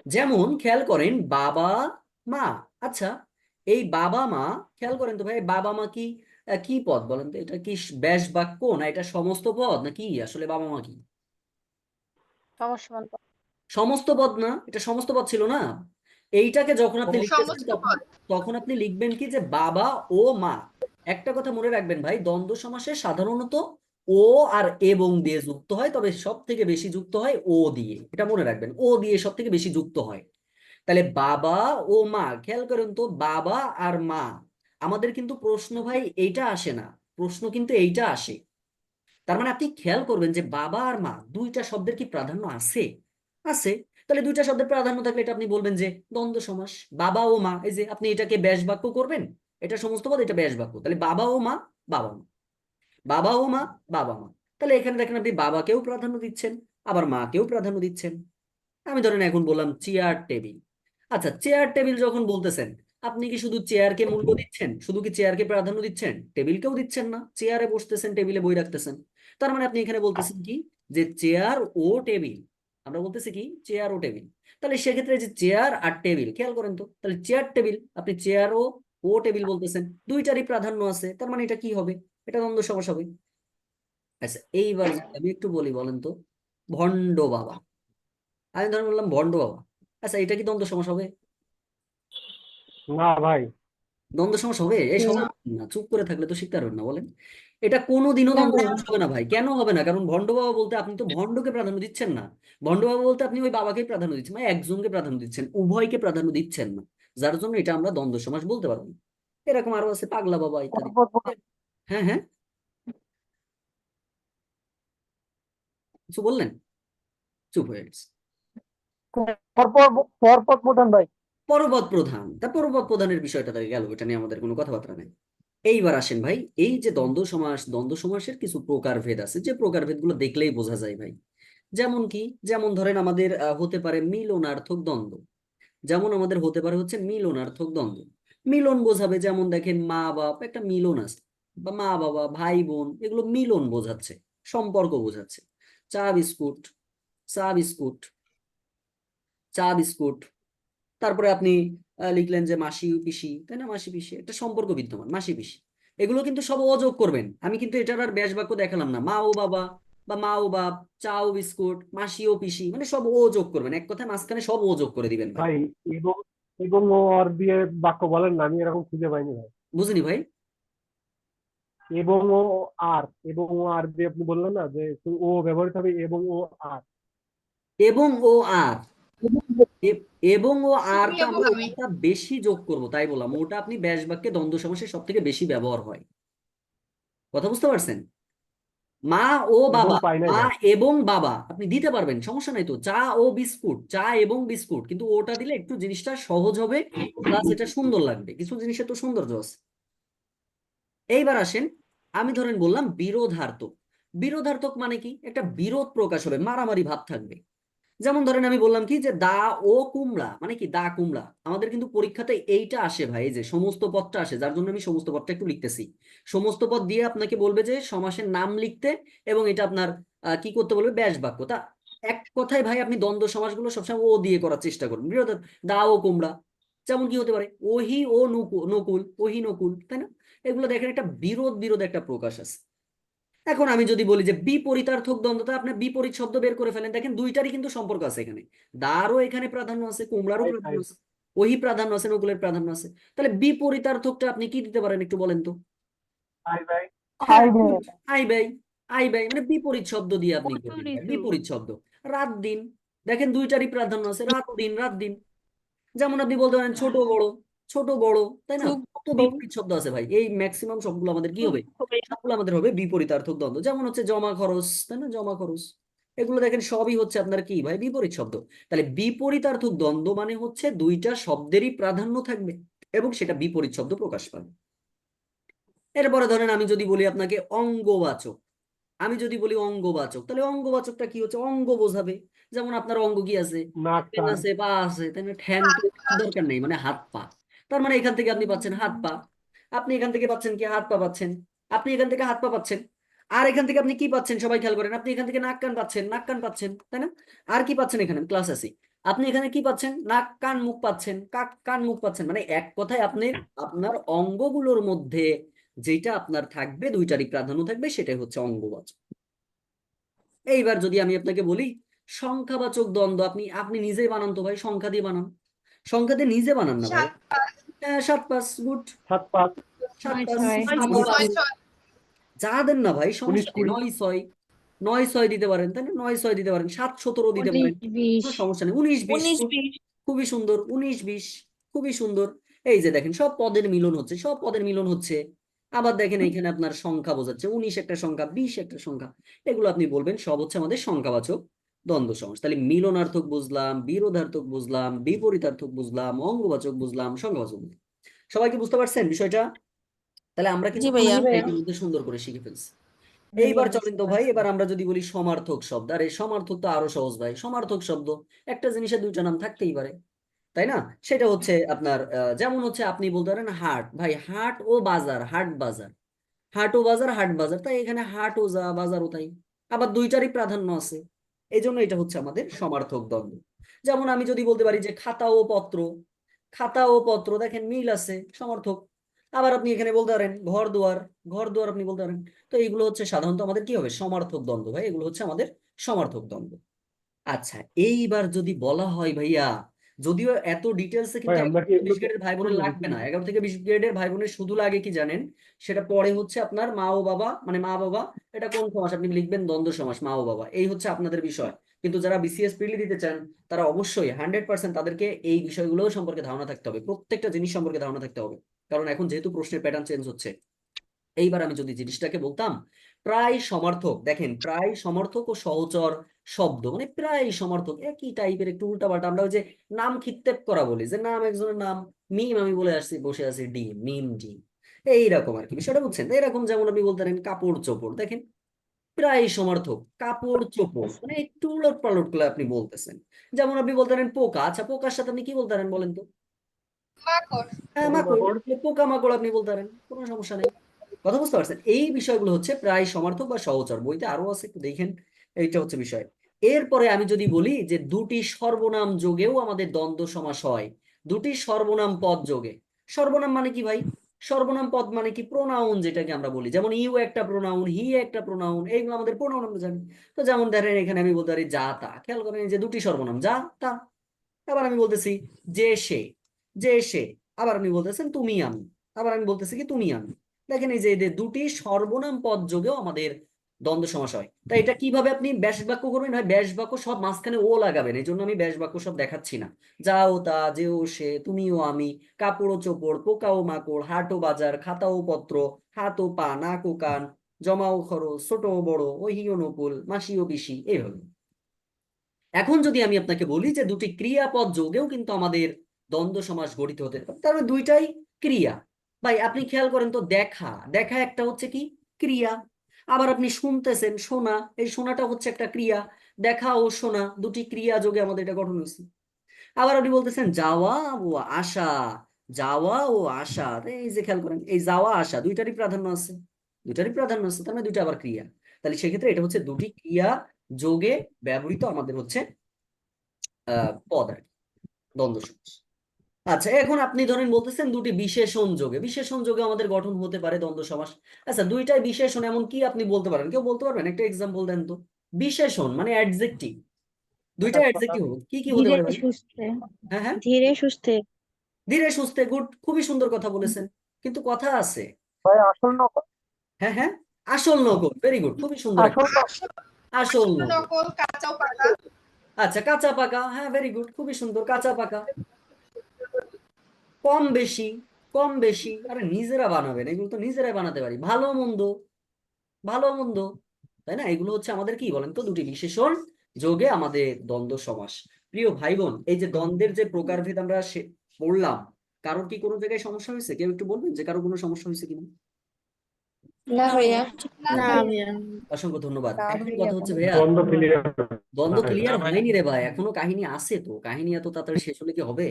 যেমন খেয়াল করেন বাবা মা। আচ্ছা, এই বাবা মা, খেয়াল করেন তো ভাই, বাবা মা কি কি পদ বলেন তো? এটা কি ব্যাস বাক্য, না এটা সমস্ত পদ, না কি আসলে বাবা মা কি? সমসমান পদ। সমস্ত পদ না? এটা সমস্ত পদ ছিল না? এইটাকে যখন আপনি লিখতেছেন সমস্ত তখন, পদ। তখন আপনি লিখবেন কি যে বাবা ও মা। একটা কথা মনে রাখবেন ভাই, দ্বন্দ্ব সমাসে সাধারণত ও আর এবং দিয়ে যুক্ত হয়, তবে সব থেকে বেশি যুক্ত হয় ও দিয়ে। এটা মনে রাখবেন, ও দিয়ে সব থেকে বেশি যুক্ত হয়। তাহলে বাবা ও মা, খেয়াল করেন তো, বাবা আর মা। আমাদের কিন্তু প্রশ্ন ভাই এইটা আসে না, প্রশ্ন কিন্তু এইটা আসে। তার মানে আপনি খেয়াল করবেন যে বাবা আর মা দুইটা শব্দের কি প্রাধান্য আছে? আছে। তাহলে দুইটা শব্দের প্রাধান্য থাকলে এটা আপনি বলবেন যে দ্বন্দ্ব সমাস। বাবা ও মা, এই যে আপনি এটাকে ব্যাস বাক্য করবেন, এটা সমস্ত পদ, এটা ব্যাস বাক্য। তাহলে বাবা ও মা, বাবা মা, বাবা ও মা, বাবা মা। তাহলে এখানে দেখেন আপনি বাবাকেও প্রাধান্য দিচ্ছেন, আবার মাকেও প্রাধান্য দিচ্ছেন। আমি ধরেন এখন বললাম চেয়ার টেবিল। আচ্ছা, চেয়ার টেবিল যখন বলতেছেন, আপনি কি শুধু চেয়ারকে মূল্য দিচ্ছেন, শুধু কি চেয়ারকে প্রাধান্য দিচ্ছেন, টেবিলকেও দিচ্ছেন না? চেয়ারে বসতেছেন, টেবিলে বই রাখতেছেন, তার মানে আপনি এখানে বলতেছেন কি যে চেয়ার ও টেবিল। আমরা বলতেছি কি চেয়ার ও টেবিল। তাহলে সেক্ষেত্রে যে চেয়ার আর টেবিল, খেয়াল করেন তো, তাহলে চেয়ার টেবিল, আপনি চেয়ার ও টেবিল বলতেছেন, দুইটারই প্রাধান্য আছে, তার মানে এটা কি হবে? এটা দ্বন্দ্ব সমাস হবে। আচ্ছা, এইবার যদি আমি একটু বলি, বলেন তো, ভণ্ড বাবা। আমি ধরেন বললাম ভণ্ড বাবা। আচ্ছা, এটা কি দ্বন্দ্ব সমাস হবে? না ভাই। দ্বন্দ্ব সমাস হবে? এই সবাই না, চুপ করে থাকলে তো শিখতে পারবেন না, বলেন। এটা কোনোদিনও দ্বন্দ্ব সমাস হবে না ভাই। কেন হবে না? কারণ ভণ্ড বাবা বলতে আপনি তো ভণ্ডকে প্রাধান্য দিচ্ছেন না। ভণ্ড বাবা বলতে আপনি ওই বাবাকেই প্রাধান্য দিচ্ছেন, মানে একজনকে প্রাধান্য দিচ্ছেন, উভয়কে প্রাধান্য দিচ্ছেন না। যার জন্য এটা আমরা দ্বন্দ্ব সমাস বলতে পারবো না। এরকম আরো আছে পাগলা বাবা ইত্যাদি। হ্যাঁ, হ্যাঁ, কিছু বললেন? চুপ হয়ে গেছে। পরপর প্রধান ভাই। পরপদ প্রধান, তা পরপদ প্রধানের বিষয়টা তাই গেল, এটা নিয়ে আমাদের কোনো কথাবার্তা নেই। এইবার আসেন ভাই, এই যে দ্বন্দ্ব সমাস, দ্বন্দ্ব সমাসের কিছু প্রকারভেদ আছে, যে প্রকারভেদগুলো দেখলেই বোঝা যায় ভাই। যেমন কি, যেমন ধরেন আমাদের হতে পারে মিলনার্থক দ্বন্দ্ব। যেমন আমাদের হতে পারে হচ্ছে মিলনার্থক দ্বন্দ্ব। মিলন বোঝাবে, যেমন দেখেন মা বাপ, একটা মিলন আছে, বা মা বাবা ভাই বোন, এগুলো মিলন বোঝাচ্ছে, সম্পর্ক বোঝাচ্ছে। চা বিস্কুট, চা বিস্কুট, চা বিস্কুট। তারপরে আপনি লিখলেন যে মাসি পিসি, তাই না? মাসি পিসি একটা সম্পর্ক বিদ্যমান, মাসি পিসি। এগুলো কিন্তু সব ও যোগ করবেন। আমি কিন্তু এটার আর ব্যাস বাক্য দেখালাম না। মা ও বাবা, বা মা ও বাপ, চা ও বিস্কুট, মাসি ও পিসি, মানে সব ও যোগ করবেন, এক কথায় মাঝখানে সব ও যোগ করে দিবেন ভাই। ভাই, এবং এবং ও আর দিয়ে বাক্য বলেন না, আমি এরকম খুঁজে পাইনি ভাই। বুঝিনি ভাই? এবং ও আর, এবং ও আর দিয়ে আপনি বললেন না যে ও ব্যবহৃত হবে এবং ও আর। এবং ও আর, এবং ও আরটা আমরা ওটা বেশি যোগ করব, তাই বললাম ওটা আপনি ব্যাস বাক্যে দ্বন্দ্ব সমাসের সব থেকে বেশি ব্যবহার হয়। কথা বুঝতে পারছেন? মা ও এবং বাবা, পাই নাই মা ভাই। এবং বাবা আপনি দিতে পারবেন, সমস্যা নাই তো। চা ও বিস্কুট, চা এবং বিস্কুট, কিন্তু ওটা দিলে একটু জিনিসটা সহজ হবে, প্লাস এটা সুন্দর লাগবে, কিছু জিনিসের তো সৌন্দর্য আছে। এইবার আসেন, আমি ধরেন বললাম বিরোধার্থক। বিরোধার্থক মানে কি? একটা বিরোধ প্রকাশ হবে, মারামারি ভাব থাকবে। যেমন ধরেন আমি বললাম কি যে দা ও কুমড়া, মানে কি দা কুমড়া। আমাদের কিন্তু পরীক্ষাতে এইটা আসে ভাই, এই যে সমস্ত পদটা আসে, যার জন্য আমি সমস্ত পদটা একটু লিখতেছি। সমস্ত পদ দিয়ে আপনাকে বলবে যে সমাসের নাম লিখতে, এবং এটা আপনার কি করতে বলবে, ব্যাস বাক্য। তা এক কথায় ভাই, আপনি দ্বন্দ্ব সমাসগুলো সবসময় ও দিয়ে করার চেষ্টা করুন। বিরোধ, দা ও কুমড়া। যেমন কি হতে পারে, ওহি ও নকুল, ওহি নকুল, তাই না? এগুলো দেখেন একটা বিরোধ, বিরোধ একটা প্রকাশ আছে। এখন আমি যদি বলি যে বিপরীতার্থক দ্বন্দ্বতা, আপনি বিপরীত শব্দ বের করে ফেলেন, দেখেন দুইটারই কিন্তু সম্পর্ক আছে এখানে। দারও এখানে প্রাধান্য আছে, কুমড়ারও ভাই, প্রাধান্য ভাই, আছে, ওহি প্রাধান্য আছে, নকুলের প্রাধান্য আছে। তাহলে বিপরীতার্থকটা আপনি কি দিতে পারেন একটু বলেন তো? ভাই, ভাই, হ্যাঁ, good, আই ব্যয়। আই ব্যয় মানে বিপরীত শব্দ দিয়ে আপনি করবেন ভাই, অটুরিতু। বিপরীত শব্দ। রাত দিন, দেখেন দুইটারই প্রাধান্য আছে, রাত দিন, রাত দিন। যেমন আপনি বলতে পারেন ছোট বড়, ছোট বড়, তাই না? কত বিপরীত শব্দ আছে ভাই। এই ম্যাক্সিমাম সবগুলো আমাদের কি হবে? সবগুলো আমাদের হবে বিপরীতার্থক দ্বন্দ্ব। যেমন হচ্ছে জমা খরচ, তাই না? জমা খরচ। এগুলো দেখেন সবই হচ্ছে আপনার কি ভাই, বিপরীত শব্দ। তাহলে বিপরীতার্থক দ্বন্দ্ব মানে হচ্ছে দুইটা শব্দেরই প্রাধান্য থাকবে, এবং সেটা বিপরীত শব্দ প্রকাশ পাবে। এরপরে ধরেন আমি যদি বলি আপনাকে অঙ্গবাচক। আমি যদি বলি অঙ্গবাচক, তাহলে অঙ্গবাচকটা কি হচ্ছে? অঙ্গ বোঝাবে। যেমন আপনার অঙ্গ কি আছে? নাক ঠ্যাং কান। আছে, পা আছে, তাই না? ঠ্যাং তো দরকার নেই, মানে হাত পা। তার মানে এখান থেকে আপনি পাচ্ছেন হাত পা। আপনি এখান থেকে পাচ্ছেন কি, হাত পা পাচ্ছেন। আপনি এখান থেকে হাত পা পাচ্ছেন। আর এখান থেকে আপনি কি পাচ্ছেন, সবাই খেয়াল করেন, আপনি এখান থেকে নাক কান পাচ্ছেন, নাক কান পাচ্ছেন, তাই না? আর কি পাচ্ছেন? এখানে ক্লাস আছে, আপনি এখানে কি পাচ্ছেন? নাক কান মুখ পাচ্ছেন, কান মুখ পাচ্ছেন। মানে এক কথায় আপনি আপনার অঙ্গগুলোর মধ্যে যেটা আপনার থাকবে, দুইটারই প্রাধান্য থাকবে, সেটাই হচ্ছে অঙ্গবাচক। এইবার যদি আমি আপনাকে বলি সংখ্যাবাচক দ্বন্দ্ব, আপনি আপনি নিজেই বানান তো ভাই, সংখ্যা দিয়ে বানান। সংখ্যা দিয়ে নিজে বানান না ভাই। 7 5, গুড। 7 5, 7 5, 19 যা দেন না ভাই, 19 সমস্যা নেই। 20। 9 6, 9 6 দিতে পারেন, তাই না? 9 6 দিতে পারেন, 7 17 দিতে পারেন, কোনো সমস্যা নেই। 19 20, খুবই সুন্দর। 19 20, খুবই সুন্দর। এই যে দেখেন সব পদের মিলন হচ্ছে, সব পদের মিলন হচ্ছে। আবার দেখেন এখানে আপনার সংখ্যা বোঝাচ্ছে, 19 একটা সংখ্যা, 20 একটা সংখ্যা। এগুলো আপনি বলবেন সব হচ্ছে আমাদের সংখ্যাবাচক দ্বন্দ্ব সমাস। তাহলে মিলনার্থক বুঝলাম, বিরোধার্থক বুঝলাম, বিপরীতার্থক বুঝলাম, অঙ্গবাচক বুঝলাম, সংখ্যাবাচক বুঝলাম। সবাইকে বুঝতে পারছেন বিষয়টা? তাহলে আমরা কিন্তু ইতিমধ্যে সুন্দর করে শিখে ফেলছি। এইবার চলেন তো ভাই, এবার আমরা যদি বলি সমার্থক শব্দ। আরে সমার্থক তো আরো সহজ ভাই। সমার্থক শব্দ, একটা জিনিসের দুইটা নাম থাকতেই পারে। তাই না? সেটা হচ্ছে আপনার যেমন হচ্ছে আপনি বলতে পারেন হাট, ভাই হাট ও বাজার, হাট বাজার, হাট ও বাজার, হাট বাজার, তাই এখানে হাট ও যা, বাজারও তাই, আবার দুইটারই প্রাধান্য আছে। এই জন্য এটা হচ্ছে আমাদের সমার্থক দ্বন্দ্ব। যেমন আমি যদি বলতে পারি যে খাতা ও পত্র, খাতা ও পত্র, দেখেন মিল আছে, সমার্থক। আবার আপনি এখানে বলতে পারেন ঘর দুয়ার, ঘর দুয়ার আপনি বলতে পারেন। তো এইগুলো হচ্ছে সাধারণত আমাদের কি হবে, সমার্থক দ্বন্দ্ব ভাই, এগুলো হচ্ছে আমাদের সমার্থক দ্বন্দ্ব। আচ্ছা, এইবার যদি বলা হয় ভাইয়া, যদিও এত ডিটেলসে ভাই কিন্তু আমরা 11 কি থেকে এগুলো 20 গ্রেডের ভাই বোনের করবো লাগবে নাকি? না, 11 থেকে 20 গ্রেডের ভাই বোনের শুধু লাগে কি জানেন, সেটা পরে হচ্ছে আপনার মা ও বাবা, মানে মা বাবা, এটা কোন সমাস আপনি লিখবেন, দ্বন্দ্ব সমাস, মা ও বাবা, এই হচ্ছে আপনাদের বিষয়। কিন্তু যারা বিসিএস প্রিলি দিতে চান, তারা অবশ্যই 100% তাদেরকে এই বিষয়গুলো সম্পর্কে ধারণা থাকতে হবে, প্রত্যেকটা জিনিস সম্পর্কে ধারণা থাকতে হবে। কারণ এখন যেহেতু প্রশ্নের প্যাটার্ন চেঞ্জ হচ্ছে, এইবার আমি যদি জিনিসটাকে বলতাম প্রায় সমার্থক, দেখেন প্রায় সমার্থক ও সহচর শব্দ, মানে প্রায় সমার্থক একই টাইপের, একটু উল্টাপাল্টা। আমরা ওই যে নাম খিত্তেপ করা বলি, যে নাম একজনের নাম, মিম আমি বলে আসছি, বসে আছি ডিম, মিম ডিম, এইরকম আর কি বিষয়টা, বুঝছেন? এরকম যেমন আপনি বলতে পারেন কাপড় চোপড়, দেখেন প্রায় সমার্থক, কাপড় চোপড়, মানে একটু উলট পালট করে আপনি বলতেছেন। যেমন আপনি বলতে পারেন পোকা, আচ্ছা পোকার সাথে আপনি কি বলতে পারেন বলেন তো? হ্যাঁ মাকড়, পোকামাকড়। পোকা মাকড় আপনি বলতে পারেন, কোনো সমস্যা নেই। কথা বুঝতে পারছেন? এই বিষয়গুলো হচ্ছে প্রায় সমার্থক বা সহচর, বইতে আরো আছে, একটু দেখেন। এইটা হচ্ছে বিষয়। এরপরে আমি যদি বলি যে দুটি সর্বনাম যোগেও আমাদের দ্বন্দ্ব সমাস হয়, দুটি সর্বনাম পদ যোগে। সর্বনাম মানে কি ভাই? সর্বনাম পদ মানে কি, প্রোনাউন যেটাকে আমরা বলি, যেমন ইউ একটা প্রোনাউন, হি একটা প্রোনাউন, এইগুলো আমাদের প্রোনাউন আমরা জানি। তো যেমন ধরেন এখানে আমি বলতে পারি যা তা, খেয়াল করেন এই যে দুটি সর্বনাম, যা তা। আবার আমি বলতেছি যে সে, যে সে। আবার আপনি বলতেছেন তুমি আমি, আবার আমি বলতেছি কি তুমি আমি। দেখেন এই যে এদের দুটি সর্বনাম পদ যোগেও আমাদের দ্বন্দ্ব সমাস হয়। তাই এটা কিভাবে আপনি ব্যাস বাক্য করবেন, হয় ব্যাস বাক্য সব মাঝখানে ও লাগাবেন, এই জন্য আমি ব্যাস বাক্য সব দেখাচ্ছি না। যাও তা, যেও সে, তুমিও আমি, কাপড় ও চোপড়, পোকা ও মাকড়, হাট ও বাজার, খাতা ও পত্র, হাত ও পা, নাক ও কান, জমা ও খরচ, ছোট ও বড়, ওহি ও নকুল, মাসি ও পিসি, এইভাবে। এখন যদি আমি আপনাকে বলি যে দুটি ক্রিয়াপদ যোগেও কিন্তু আমাদের দ্বন্দ্ব সমাস গঠিত হতে পারে, তার মানে দুইটাই ক্রিয়া। ভাই আপনি খেয়াল করেন তো, দেখা, দেখা একটা হচ্ছে কি, ক্রিয়া। আবার আপনি শুনতেছেন, শোনা, এই শোনাটা হচ্ছে একটা ক্রিয়া। দেখা ও শোনা দুটি ক্রিয়া যোগে আমাদের এটা গঠন হয়েছে। আবার আপনি বলতেছেন যাওয়া ও আসা, যাওয়া ও আসা, এই যে খেয়াল করেন এই যাওয়া আসা দুইটারই প্রাধান্য আছে, দুইটারই প্রাধান্য আছে, তার মানে দুইটা আবার ক্রিয়া। তাহলে সেক্ষেত্রে এটা হচ্ছে দুটি ক্রিয়া যোগে ব্যবহৃত আমাদের হচ্ছে পদ আর কি, দ্বন্দ্ব সমাস। আচ্ছা, এখন আপনি ধরেন বলতেছেন দুটি বিশেষণ যোগে, বিশেষণ যোগে আমাদের গঠন হতে পারে দ্বন্দ্ব সমাস। আচ্ছা, দুইটাই বিশেষণ এমন কি আপনি বলতে পারেন, কেউ বলতে পারবেন? একটা এক্সাম্পল দেন তো। বিশেষণ মানে অ্যাডজেক্টিভ, দুইটা আকাশ পাতা। অ্যাডজেক্টিভ কি কি হতে ধীরে পারে ভাই? সুস্থে, হ্যাঁ হ্যাঁ, ধীরে সুস্থে। ধীরে সুস্থে, গুড, খুবই সুন্দর কথা বলেছেন। কিন্তু কথা আছে। ভাই আসল নকল। হ্যাঁ হ্যাঁ, আসল নকল, ভেরি গুড, খুবই সুন্দর একটা, আসল নকল। আসল নকল। আচ্ছা, কাঁচা পাকা, হ্যাঁ ভেরি গুড, খুবই সুন্দর, কাঁচা পাকা। কম বেশি, কম বেশি, আরে নিজেরা বানাবেন, এগুলো তো নিজেরাই বানাতে পারি। ভালো মন্দ, ভালো মন্দ, তাই না? এগুলো হচ্ছে আমাদের কি বলেন তো, দুটি বিশেষণ যোগে আমাদের দ্বন্দ্ব সমাস। প্রিয় ভাই বোন, এই যে দ্বন্দ্বের যে প্রকারভেদ আমরা পড়লাম, কারোর কি কোনো জায়গায় সমস্যা হয়েছে? কেউ একটু বলবেন যে কারো কোনো সমস্যা হয়েছে কিনা? না ভাইয়া, না যাক, ভাইয়া। অসংখ্য ধন্যবাদ। না এখন ভাইয়া, কথা হচ্ছে ভাইয়া, দ্বন্দ্ব ক্লিয়ার। দ্বন্দ্ব ক্লিয়ার না ভাই, হয়নি রে ভাই, এখনো কাহিনী আছে তো, কাহিনী এত তাড়াতাড়ি শেষ হলে কি হবে?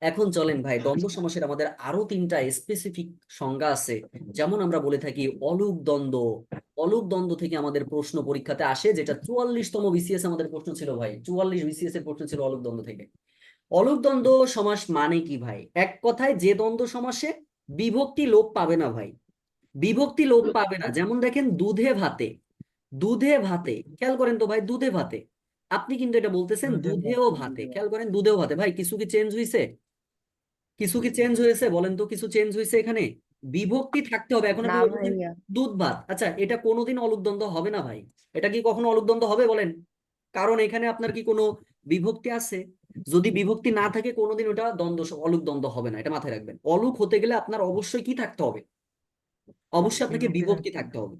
এখন চলেন ভাই, দ্বন্দ্ব সমাসের আমাদের আরো তিনটা স্পেসিফিক সংজ্ঞা আছে। যেমন আমরা বলে থাকি অলুক দ্বন্দ্ব, অলুক দ্বন্দ্ব থেকে আমাদের প্রশ্ন পরীক্ষাতে আসে, যেটা 44তম বিসিএস আমাদের প্রশ্ন ছিল ভাই, 44 বিসিএস এর প্রশ্ন ছিল অলুক দ্বন্দ্ব থেকে। অলুক দ্বন্দ্ব সমাস মানে কি ভাই? এক কথায় যে দ্বন্দ্ব সমাসে বিভক্তি লোপ পাবে না ভাই, বিভক্তি লোপ পাবে না। যেমন দেখেন দুধে ভাতে, দুধে ভাতে, খেয়াল করেন তো ভাই, দুধে ভাতে, আপনি কিন্তু এটা বলতেছেন দুধেও ভাতে, খেয়াল করেন দুধেও ভাতে, ভাই কিছু কি চেঞ্জ হয়েছে? কিছু কি চেঞ্জ হয়েছে বলেন তো, কিছু চেঞ্জ হয়েছে এখানে? বিভক্তি থাকতে হবে। এখন না আপনি বলতেছেন ভাইয়া। দুধ ভাত, আচ্ছা এটা কোনোদিন অলুকদ্বন্দ্ব হবে না ভাই, এটা কি কখনো অলুকদ্বন্দ্ব হবে বলেন? কারণ এখানে আপনার কি কোনো বিভক্তি আছে? যদি বিভক্তি না থাকে কোনোদিন ওটা অলুকদ্বন্দ্ব হবে না, এটা মাথায় রাখবেন। অলুক হতে গেলে আপনার অবশ্যই কি থাকতে হবে? অবশ্যই আপনাকে বিভক্তি থাকতে হবে।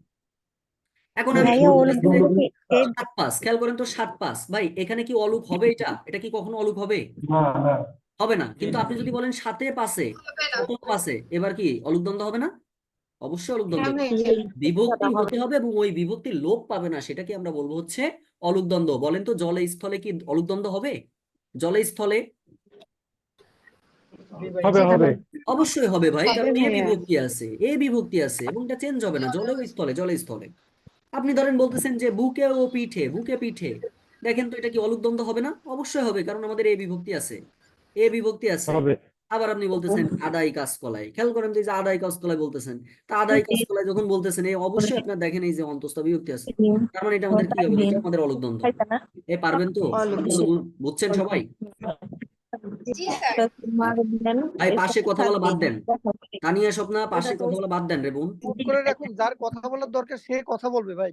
এখন আমি ভাইয়া বলতেছি যে অলুক সাত পাঁচ, খেয়াল করেন তো, সাত পাঁচ, ভাই এখানে কি অলুক হবে? এটা এটা কি কখনো অলুক হবে? না না। হবে না। কিন্তু আপনি যদি বলেন সাতে পাশে, সাতেও পাশে, এবার কি অলুকদ্বন্দ্ব হবে না? অবশ্যই অলুকদ্বন্দ্ব হবে। বিভক্তি হতে হবে এবং ওই বিভক্তি লোপ পাবে না, সেটাকে আমরা বলবো হচ্ছে অলুকদ্বন্দ্ব। বলেন তো জলে স্থলে কি অলুকদ্বন্দ্ব হবে? জলে স্থলে, হবে হবে অবশ্যই হবে ভাই, হবে কারণ এ ভাইয়া। বিভক্তি আছে, এ বিভক্তি আছে এবং এটা চেঞ্জ হবে না, জলে ও স্থলে, জলে স্থলে। আপনি ধরেন বলতেছেন যে বুকে ও পিঠে, বুকে পিঠে, দেখেন তো এটা কি অলুক দ্বন্দ্ব হবে না? অবশ্যই হবে, কারণ আমাদের এ বিভক্তি আছে, এ বিভক্তি আছে। হবে। আবার আপনি বলতেছেন আদাই কাঁচকলাই, খেয়াল করেন তো এই যে আদাই কাঁচকলাই বলতেছেন, তা আদাই কাঁচকলাই যখন বলতেছেন এই অবশ্যই আপনার দেখেন এই যে অন্তস্থ বিভক্তি আছে, তার মানে এটা আমাদের কি হবে? এটা আমাদের অলুক দ্বন্দ্ব হবে। এ পারবেন তো? অলুক দ্বন্দ্ব বুঝছেন সবাই? ভাই পাশে কথা বলা বাদ দেন, তানিয়া স্বপ্না পাশে কথা বলা বাদ দেন রে বোন। মিউট করে রাখুন, যার কথা বলার দরকার সে কথা বলবে ভাই।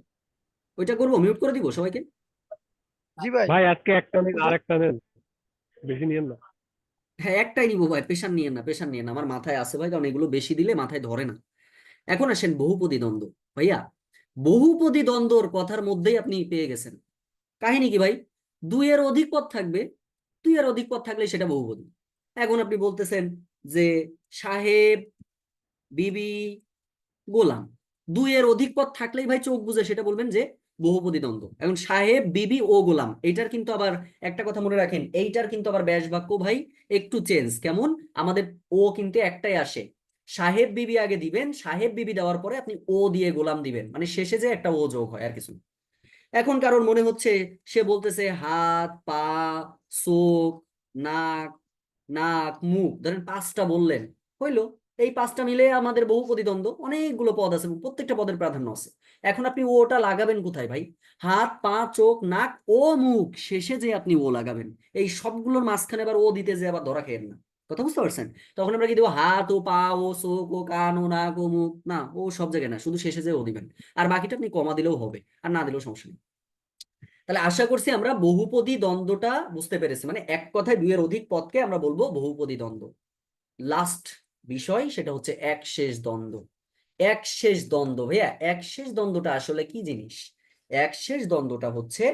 ওইটা করবো, মিউট করে দিব সবাইকে। জি ভাই। ভাই আজকে একটা নেন আর একটা নেন, বেশি নিয়েন না। হ্যাঁ একটাই নিবো ভাই, পেশার নিয়ে না, পেশার নিয়ে না, আমার মাথায় আছে ভাই, কারণ এগুলো বেশি দিলে মাথায় ধরে না। এখন আসেন বহুপদী দ্বন্দ্ব। ভাইয়া বহুপদী দ্বন্দ্বর কথার মধ্যেই আপনি পেয়ে গেছেন কাহিনী কি ভাই, দুইয়ের অধিক পদ থাকবে, দুইয়ের অধিক পদ থাকলে সেটা বহুপদী। এখন আপনি বলতেছেন যে সাহেব, বিবি, গোলাম, দুইয়ের অধিক পদ থাকলেই ভাই চোখ বুঝে সেটা বলবেন যে বহুপদী দ্বন্দ্ব। এখন সাহেব, বিবি ও গোলাম, এইটার কিন্তু আবার একটা কথা মনে রাখেন, এইটার কিন্তু আবার ব্যাস বাক্য ভাই একটু চেঞ্জ। কেমন? আমাদের ও কিন্তু একটাই আসে, সাহেব বিবি আগে দিবেন, সাহেব বিবি দেওয়ার পরে আপনি ও দিয়ে গোলাম দিবেন, মানে শেষে যে একটা ও যোগ হয় আর কিছু না। এখন কারোর মনে হচ্ছে সে বলতেছে হাত, পা, চোখ, নাক, নাক, মুখ, ধরেন পাঁচটা বললেন, হইলো, এই পাঁচটা মিলে আমাদের বহুপদী দ্বন্দ্ব, অনেকগুলো পদ আছে, প্রত্যেকটা পদের প্রাধান্য আছে। এখন আপনি ওটা লাগাবেন কোথায় ভাই? হাত, পা, চোখ, নাক ও মুখ, শেষে যে আপনি ও লাগাবেন, এই সবগুলোর মাঝখানে আবার ও দিতে যে আবার ধরা খেয়েন না। কথা বুঝতে পারছেন? তখন আমরা কি দেবো? হাত ও পা ও চোখ ও কান ও নাক ও মুখ, না, ও সব জায়গায় না, শুধু শেষে যে ও দিবেন। আর বাকিটা আপনি কমা দিলেও হবে, আর না দিলেও সমস্যা নেই। তাহলে আশা করছি আমরা বহুপদী দ্বন্দ্বটা বুঝতে পেরেছি, মানে এক কথায় দুইয়ের অধিক পদকে আমরা বলবো বহুপদী দ্বন্দ্ব। লাস্ট বিষয় সেটা হচ্ছে একশেষ দ্বন্দ্ব। একশেষ দ্বন্দ্ব ভাইয়া, একশেষ দ্বন্দ্বটা আসলে কি জিনিস? একশেষ দ্বন্দ্বটা হচ্ছে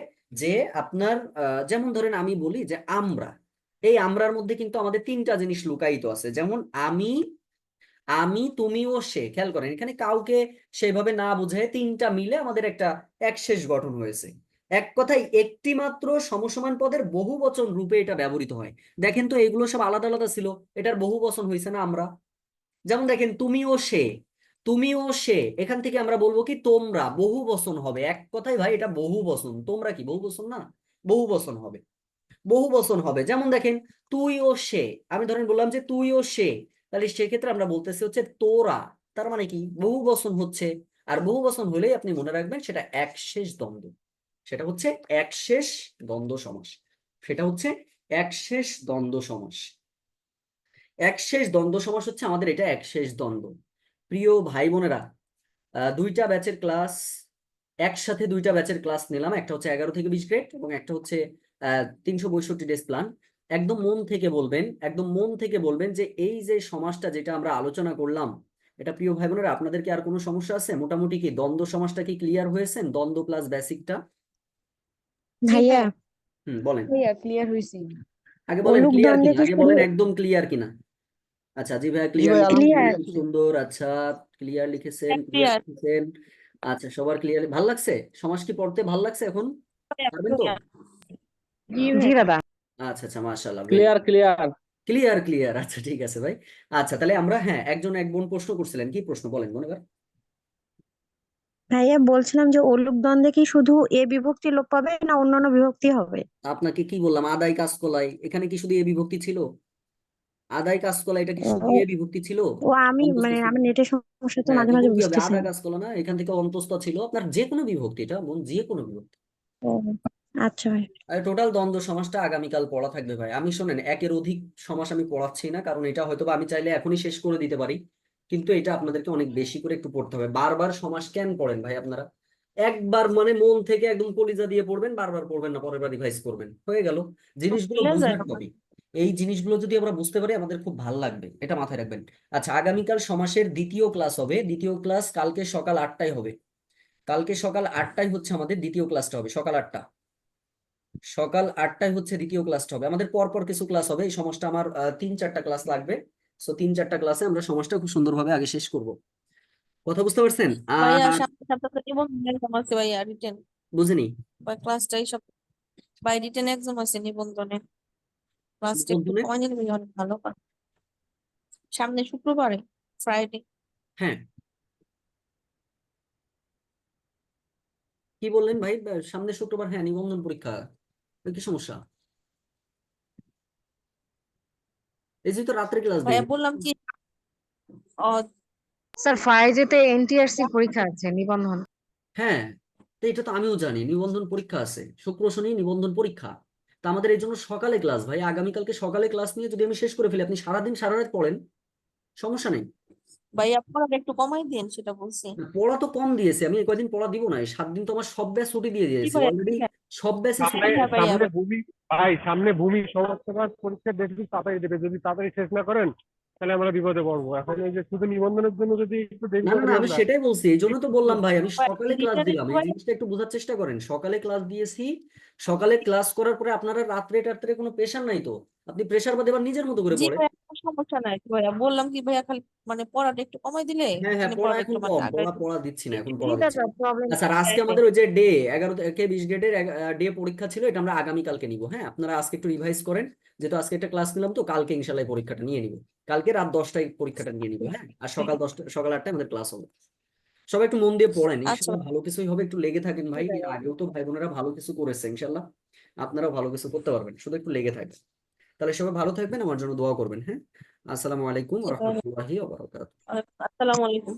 যে আপনার যেমন ধরেন আমি বলি যে আমরা, এই আমরার মধ্যে কিন্তু আমাদের তিনটা জিনিস লুকায়িত আছে, যেমন আমি, আমি, তুমি ও সে। খেয়াল করেন এখানে কাউকে সেভাবে না বুঝে তিনটা মিলে আমাদের একটা একশেষ গঠন হয়েছে। এক কথায় একটি মাত্র সমসমান পদের বহু বচন রূপে এটা ব্যবহৃত হয়। দেখেন তো এগুলো সব আলাদা আলাদা ছিল, এটার বহু বচন হয়েছে না আমরা। যেমন দেখেন তুমি ও সে, তুমি ও সে, এখান থেকে আমরা বলবো কি তোমরা, বহু বচন হবে। এক কথায় ভাই এটা বহু বচন, তোমরা কি বহু বচন না? বহু বচন হবে, বহু বচন হবে। যেমন দেখেন তুই ও সে, আমি ধরেন বললাম যে তুই ও সে, তাহলে সেক্ষেত্রে আমরা বলতেছি হচ্ছে তোরা, তার মানে কি বহু বচন হচ্ছে। আর বহু বচন হলেই আপনি মনে রাখবেন সেটা একশেষ দ্বন্দ্ব, সেটা হচ্ছে একশেষ দ্বন্দ্ব সমাস, সেটা হচ্ছে একশেষ দ্বন্দ্ব সমাস। একশেষ দ্বন্দ্ব সমাস হচ্ছে আমাদের এটা একশেষ দ্বন্দ্ব। প্রিয় ভাই বোনেরা, দুইটা ব্যাচের ক্লাস, একসাথে দুইটা ব্যাচের ক্লাস নিলাম, একটা হচ্ছে 11 থেকে 20 গ্রেড এবং একটা হচ্ছে 365 ডেজ প্ল্যান। একদম মন থেকে বলবেন, একদম মন থেকে বলবেন যে এই যে সমাসটা যেটা আমরা আলোচনা করলাম, এটা প্রিয় ভাই বোনেরা আপনাদের কি আর কোনো সমস্যা আছে? মোটামুটি কি দ্বন্দ্ব সমাসটা কি ক্লিয়ার হয়েছেন? দ্বন্দ্ব প্লাস বেসিকটা। ভাইয়া, বলেন ভাইয়া ক্লিয়ার হয়েছি। আগে, বলেন অলুক ক্লিয়ার দ্বন্দ্বে কিনা, কি আগে শুধু বলেন একদম ক্লিয়ার কিনা। আচ্ছা জি ভাইয়া জি ক্লিয়ার ভাই, লিখেছেন, ক্লিয়ার? খুব সুন্দর। আচ্ছা ক্লিয়ার লিখেছেন, ক্লিয়ার ক্লিয়ার। লিখেছেন। আচ্ছা সবার ক্লিয়ার ভাল লাগছে? সমাজ কি পড়তে ভাল লাগছে এখন? পারবেন তো? জি দাদা। আচ্ছা আচ্ছা মাশাআল্লাহ, ক্লিয়ার ক্লিয়ার। Clear clear. আচ্ছা ঠিক আছে ভাই। আচ্ছা তাহলে আমরা, হ্যাঁ একজন এক বোন প্রশ্ন করছিলেন, কি প্রশ্ন বলেন বোন এবার। ভাইয়া বলছিলাম যে অলুক দ্বন্দ্বে কি শুধু এ বিভক্তি লোপ পাবে না অন্যান্য বিভক্তি হবে? আপনাকে কি বললাম আদায় কাজকলাই, এখানে কি শুধু এ বিভক্তি ছিল? আদায় কাজকলা এটা কি শুধু এ ও বিভক্তি ছিল? ও আমি অন্তস্থ মানে ছিল? আমি নেটের সমস্যা তো হ্যাঁ মাঝে মাঝে তখন কি হবে? বুঝতেছি আদা না। কাজকলা না, এখান থেকে অন্তস্থ ছিল আপনার যে কোনো বিভক্তি, এটা বোন যে কোনো বিভক্তি। ও আচ্ছা ভাই। আর টোটাল দ্বন্দ্ব সমাসটা আগামীকাল পড়া থাকবে ভাই। আমি শোনেন একের অধিক সমাস আমি পড়াচ্ছি না, কারণ এটা হয়তো বা আমি চাইলে এখনই শেষ করে দিতে পারি, কিন্তু এটা আপনাদেরকে অনেক বেশি করে একটু পড়তে হবে। বারবার সমাস কেন পড়েন ভাই আপনারা? একবার মানে মন থেকে একদম কলিজা দিয়ে পড়বেন, বারবার পড়বেন না, পরের বার রিভাইজ করবেন, হয়ে গেল। জিনিসগুলো ভুলে যায় বুঝবেন আমার। কবি, এই জিনিসগুলো যদি আমরা বুঝতে পারি আমাদের খুব ভালো লাগবে, এটা মাথায় রাখবেন। আচ্ছা আগামীকাল সমাসের দ্বিতীয় ক্লাস হবে, দ্বিতীয় ক্লাস কালকে সকাল 8টায় হবে। কালকে সকাল 8টায় হচ্ছে আমাদের দ্বিতীয় ক্লাসটা হবে, সকাল 8টা, সকাল 8টায় হচ্ছে দ্বিতীয় ক্লাসটা হবে। আমাদের পরপর কিছু ক্লাস হবে, এই সমাজটা আমার 3-4টা ক্লাস লাগবে। সো 3-4টা ক্লাসে আমরা সমাজটা খুব সুন্দরভাবে আগে শেষ করব। কথা বুঝতে পারছেন? ভাইয়া আর সামনের সপ্তাহে তো নিবন্ধন এক্সাম আছে ভাইয়া, রিটেন বুঝিনি বা ক্লাসটাই সব বাই রিটেন এক্সাম আছে নিবন্ধনে, ক্লাসটা একটু বন্ধুনে, কমাই নিলে অনেক ভালো হয়। সামনে শুক্রবারে, ফ্রাইডে। হ্যাঁ, কি বললেন ভাই? সামনে শুক্রবার, হ্যাঁ, নিবন্ধন পরীক্ষা। কি সমস্যা? এই যে তো রাত্রে ক্লাস দিই। ভাইয়া বললাম কি, স্যার ফ্রাইডেতে এনটিআরসি পরীক্ষা আছে নিবন্ধন। হ্যাঁ, তো এটা তো আমিও জানি, নিবন্ধন পরীক্ষা আছে শুক্র শনি নিবন্ধন পরীক্ষা। তা আমাদের এই জন্য সকালে ক্লাস ভাই, আগামীকালকে সকালে ক্লাস নিয়ে যদি আমি শেষ করে ফেলি, আপনি সারাদিন সারা রাত পড়েন, সমস্যা নেই। ভাইয়া পড়াটা একটু কমাই দিন, সেটা বলছি। না, পড়া তো কম দিয়েছে আমি, এই কয়দিন পড়া দিব না, এই 7 দিন তো আমার সব ব্যাচ ছুটি দিয়ে জি দিয়েছি ভাইয়া, অলরেডি, হ্যাঁ সব ব্যাচই সামনে ছুটি। হ্যাঁ ভাইয়া। সামনে ভূমি ভাই, সামনে ভূমি সমাজসেবার পরীক্ষা দেখবি তাড়াতাড়ি দেবে, যদি তাড়াতাড়ি শেষ না করেন তাহলে আমরা বিপদে পড়বো। এখন এই যে শুধু নিবন্ধনের জন্য যদি একটু দেরি না না করি না, আমি আমরা, সেটাই বলছি, এই জন্য তো বললাম ভাই, আমি সকালে ক্লাস রিটার্নের দিলাম, এই সময় জিনিসটা একটু বোঝার চেষ্টা করেন। সকালে ক্লাস দিয়েছি, সকালে ক্লাস করার পরে আপনারা রাত্রে টাত্রে কোনো প্রেশার নাই তো, আপনি প্রেশার বাদে এবার নিজের মতো করে জি পড়েন। ভাইয়া, কোনো সমস্যা নাই তো ভাইয়া, বললাম কি ভাইয়া খালি মানে পড়াটা একটু কমাই দিলে হ্যাঁ হ্যাঁ, তিনি পড়া পড়াটা এখন একটু মানে কম, আগায় পড়া দিচ্ছি না, এখন জি পড়া দিচ্ছি দাদা, না। প্রবলেম আচ্ছা, আর আজকে আমাদের ওই যে ডে 11 20 ডেটের ডে পরীক্ষা ছিল, এটা আমরা আগামীকালকে নিব। হ্যাঁ, আপনারা আজকে একটু রিভাইজ করেন, যেহেতু আজকে একটা ক্লাস নিলাম, তো কালকে ইনশাল্লাহ এই পরীক্ষাটা নিয়ে নিব। কালকে রাত 10টায় পরীক্ষাটা নিয়ে নিব। হ্যাঁ, আর সকাল 8টায় আমাদের ক্লাস হবে। সবাই একটু মন দিয়ে পড়েন, আচ্ছা ইনশাল্লাহ ভালো কিছুই হবে, একটু লেগে থাকেন ভাই। সেটাই। এর আগেও তো ভাই বোনেরা ভালো কিছু করেছে, ইনশাল্লাহ আপনারাও ভালো কিছু করতে পারবেন, শুধু একটু লেগে থাকবেন। তাহলে সবাই ভালো থাকবেন, আমার জন্য দোয়া করবেন। হ্যাঁ, আসসালামু আলাইকুম ওয়া জি ভাইয়া, রাহমাতুল্লাহি ওয়া বারাকাতুহু। আসসালামু আলাইকুম।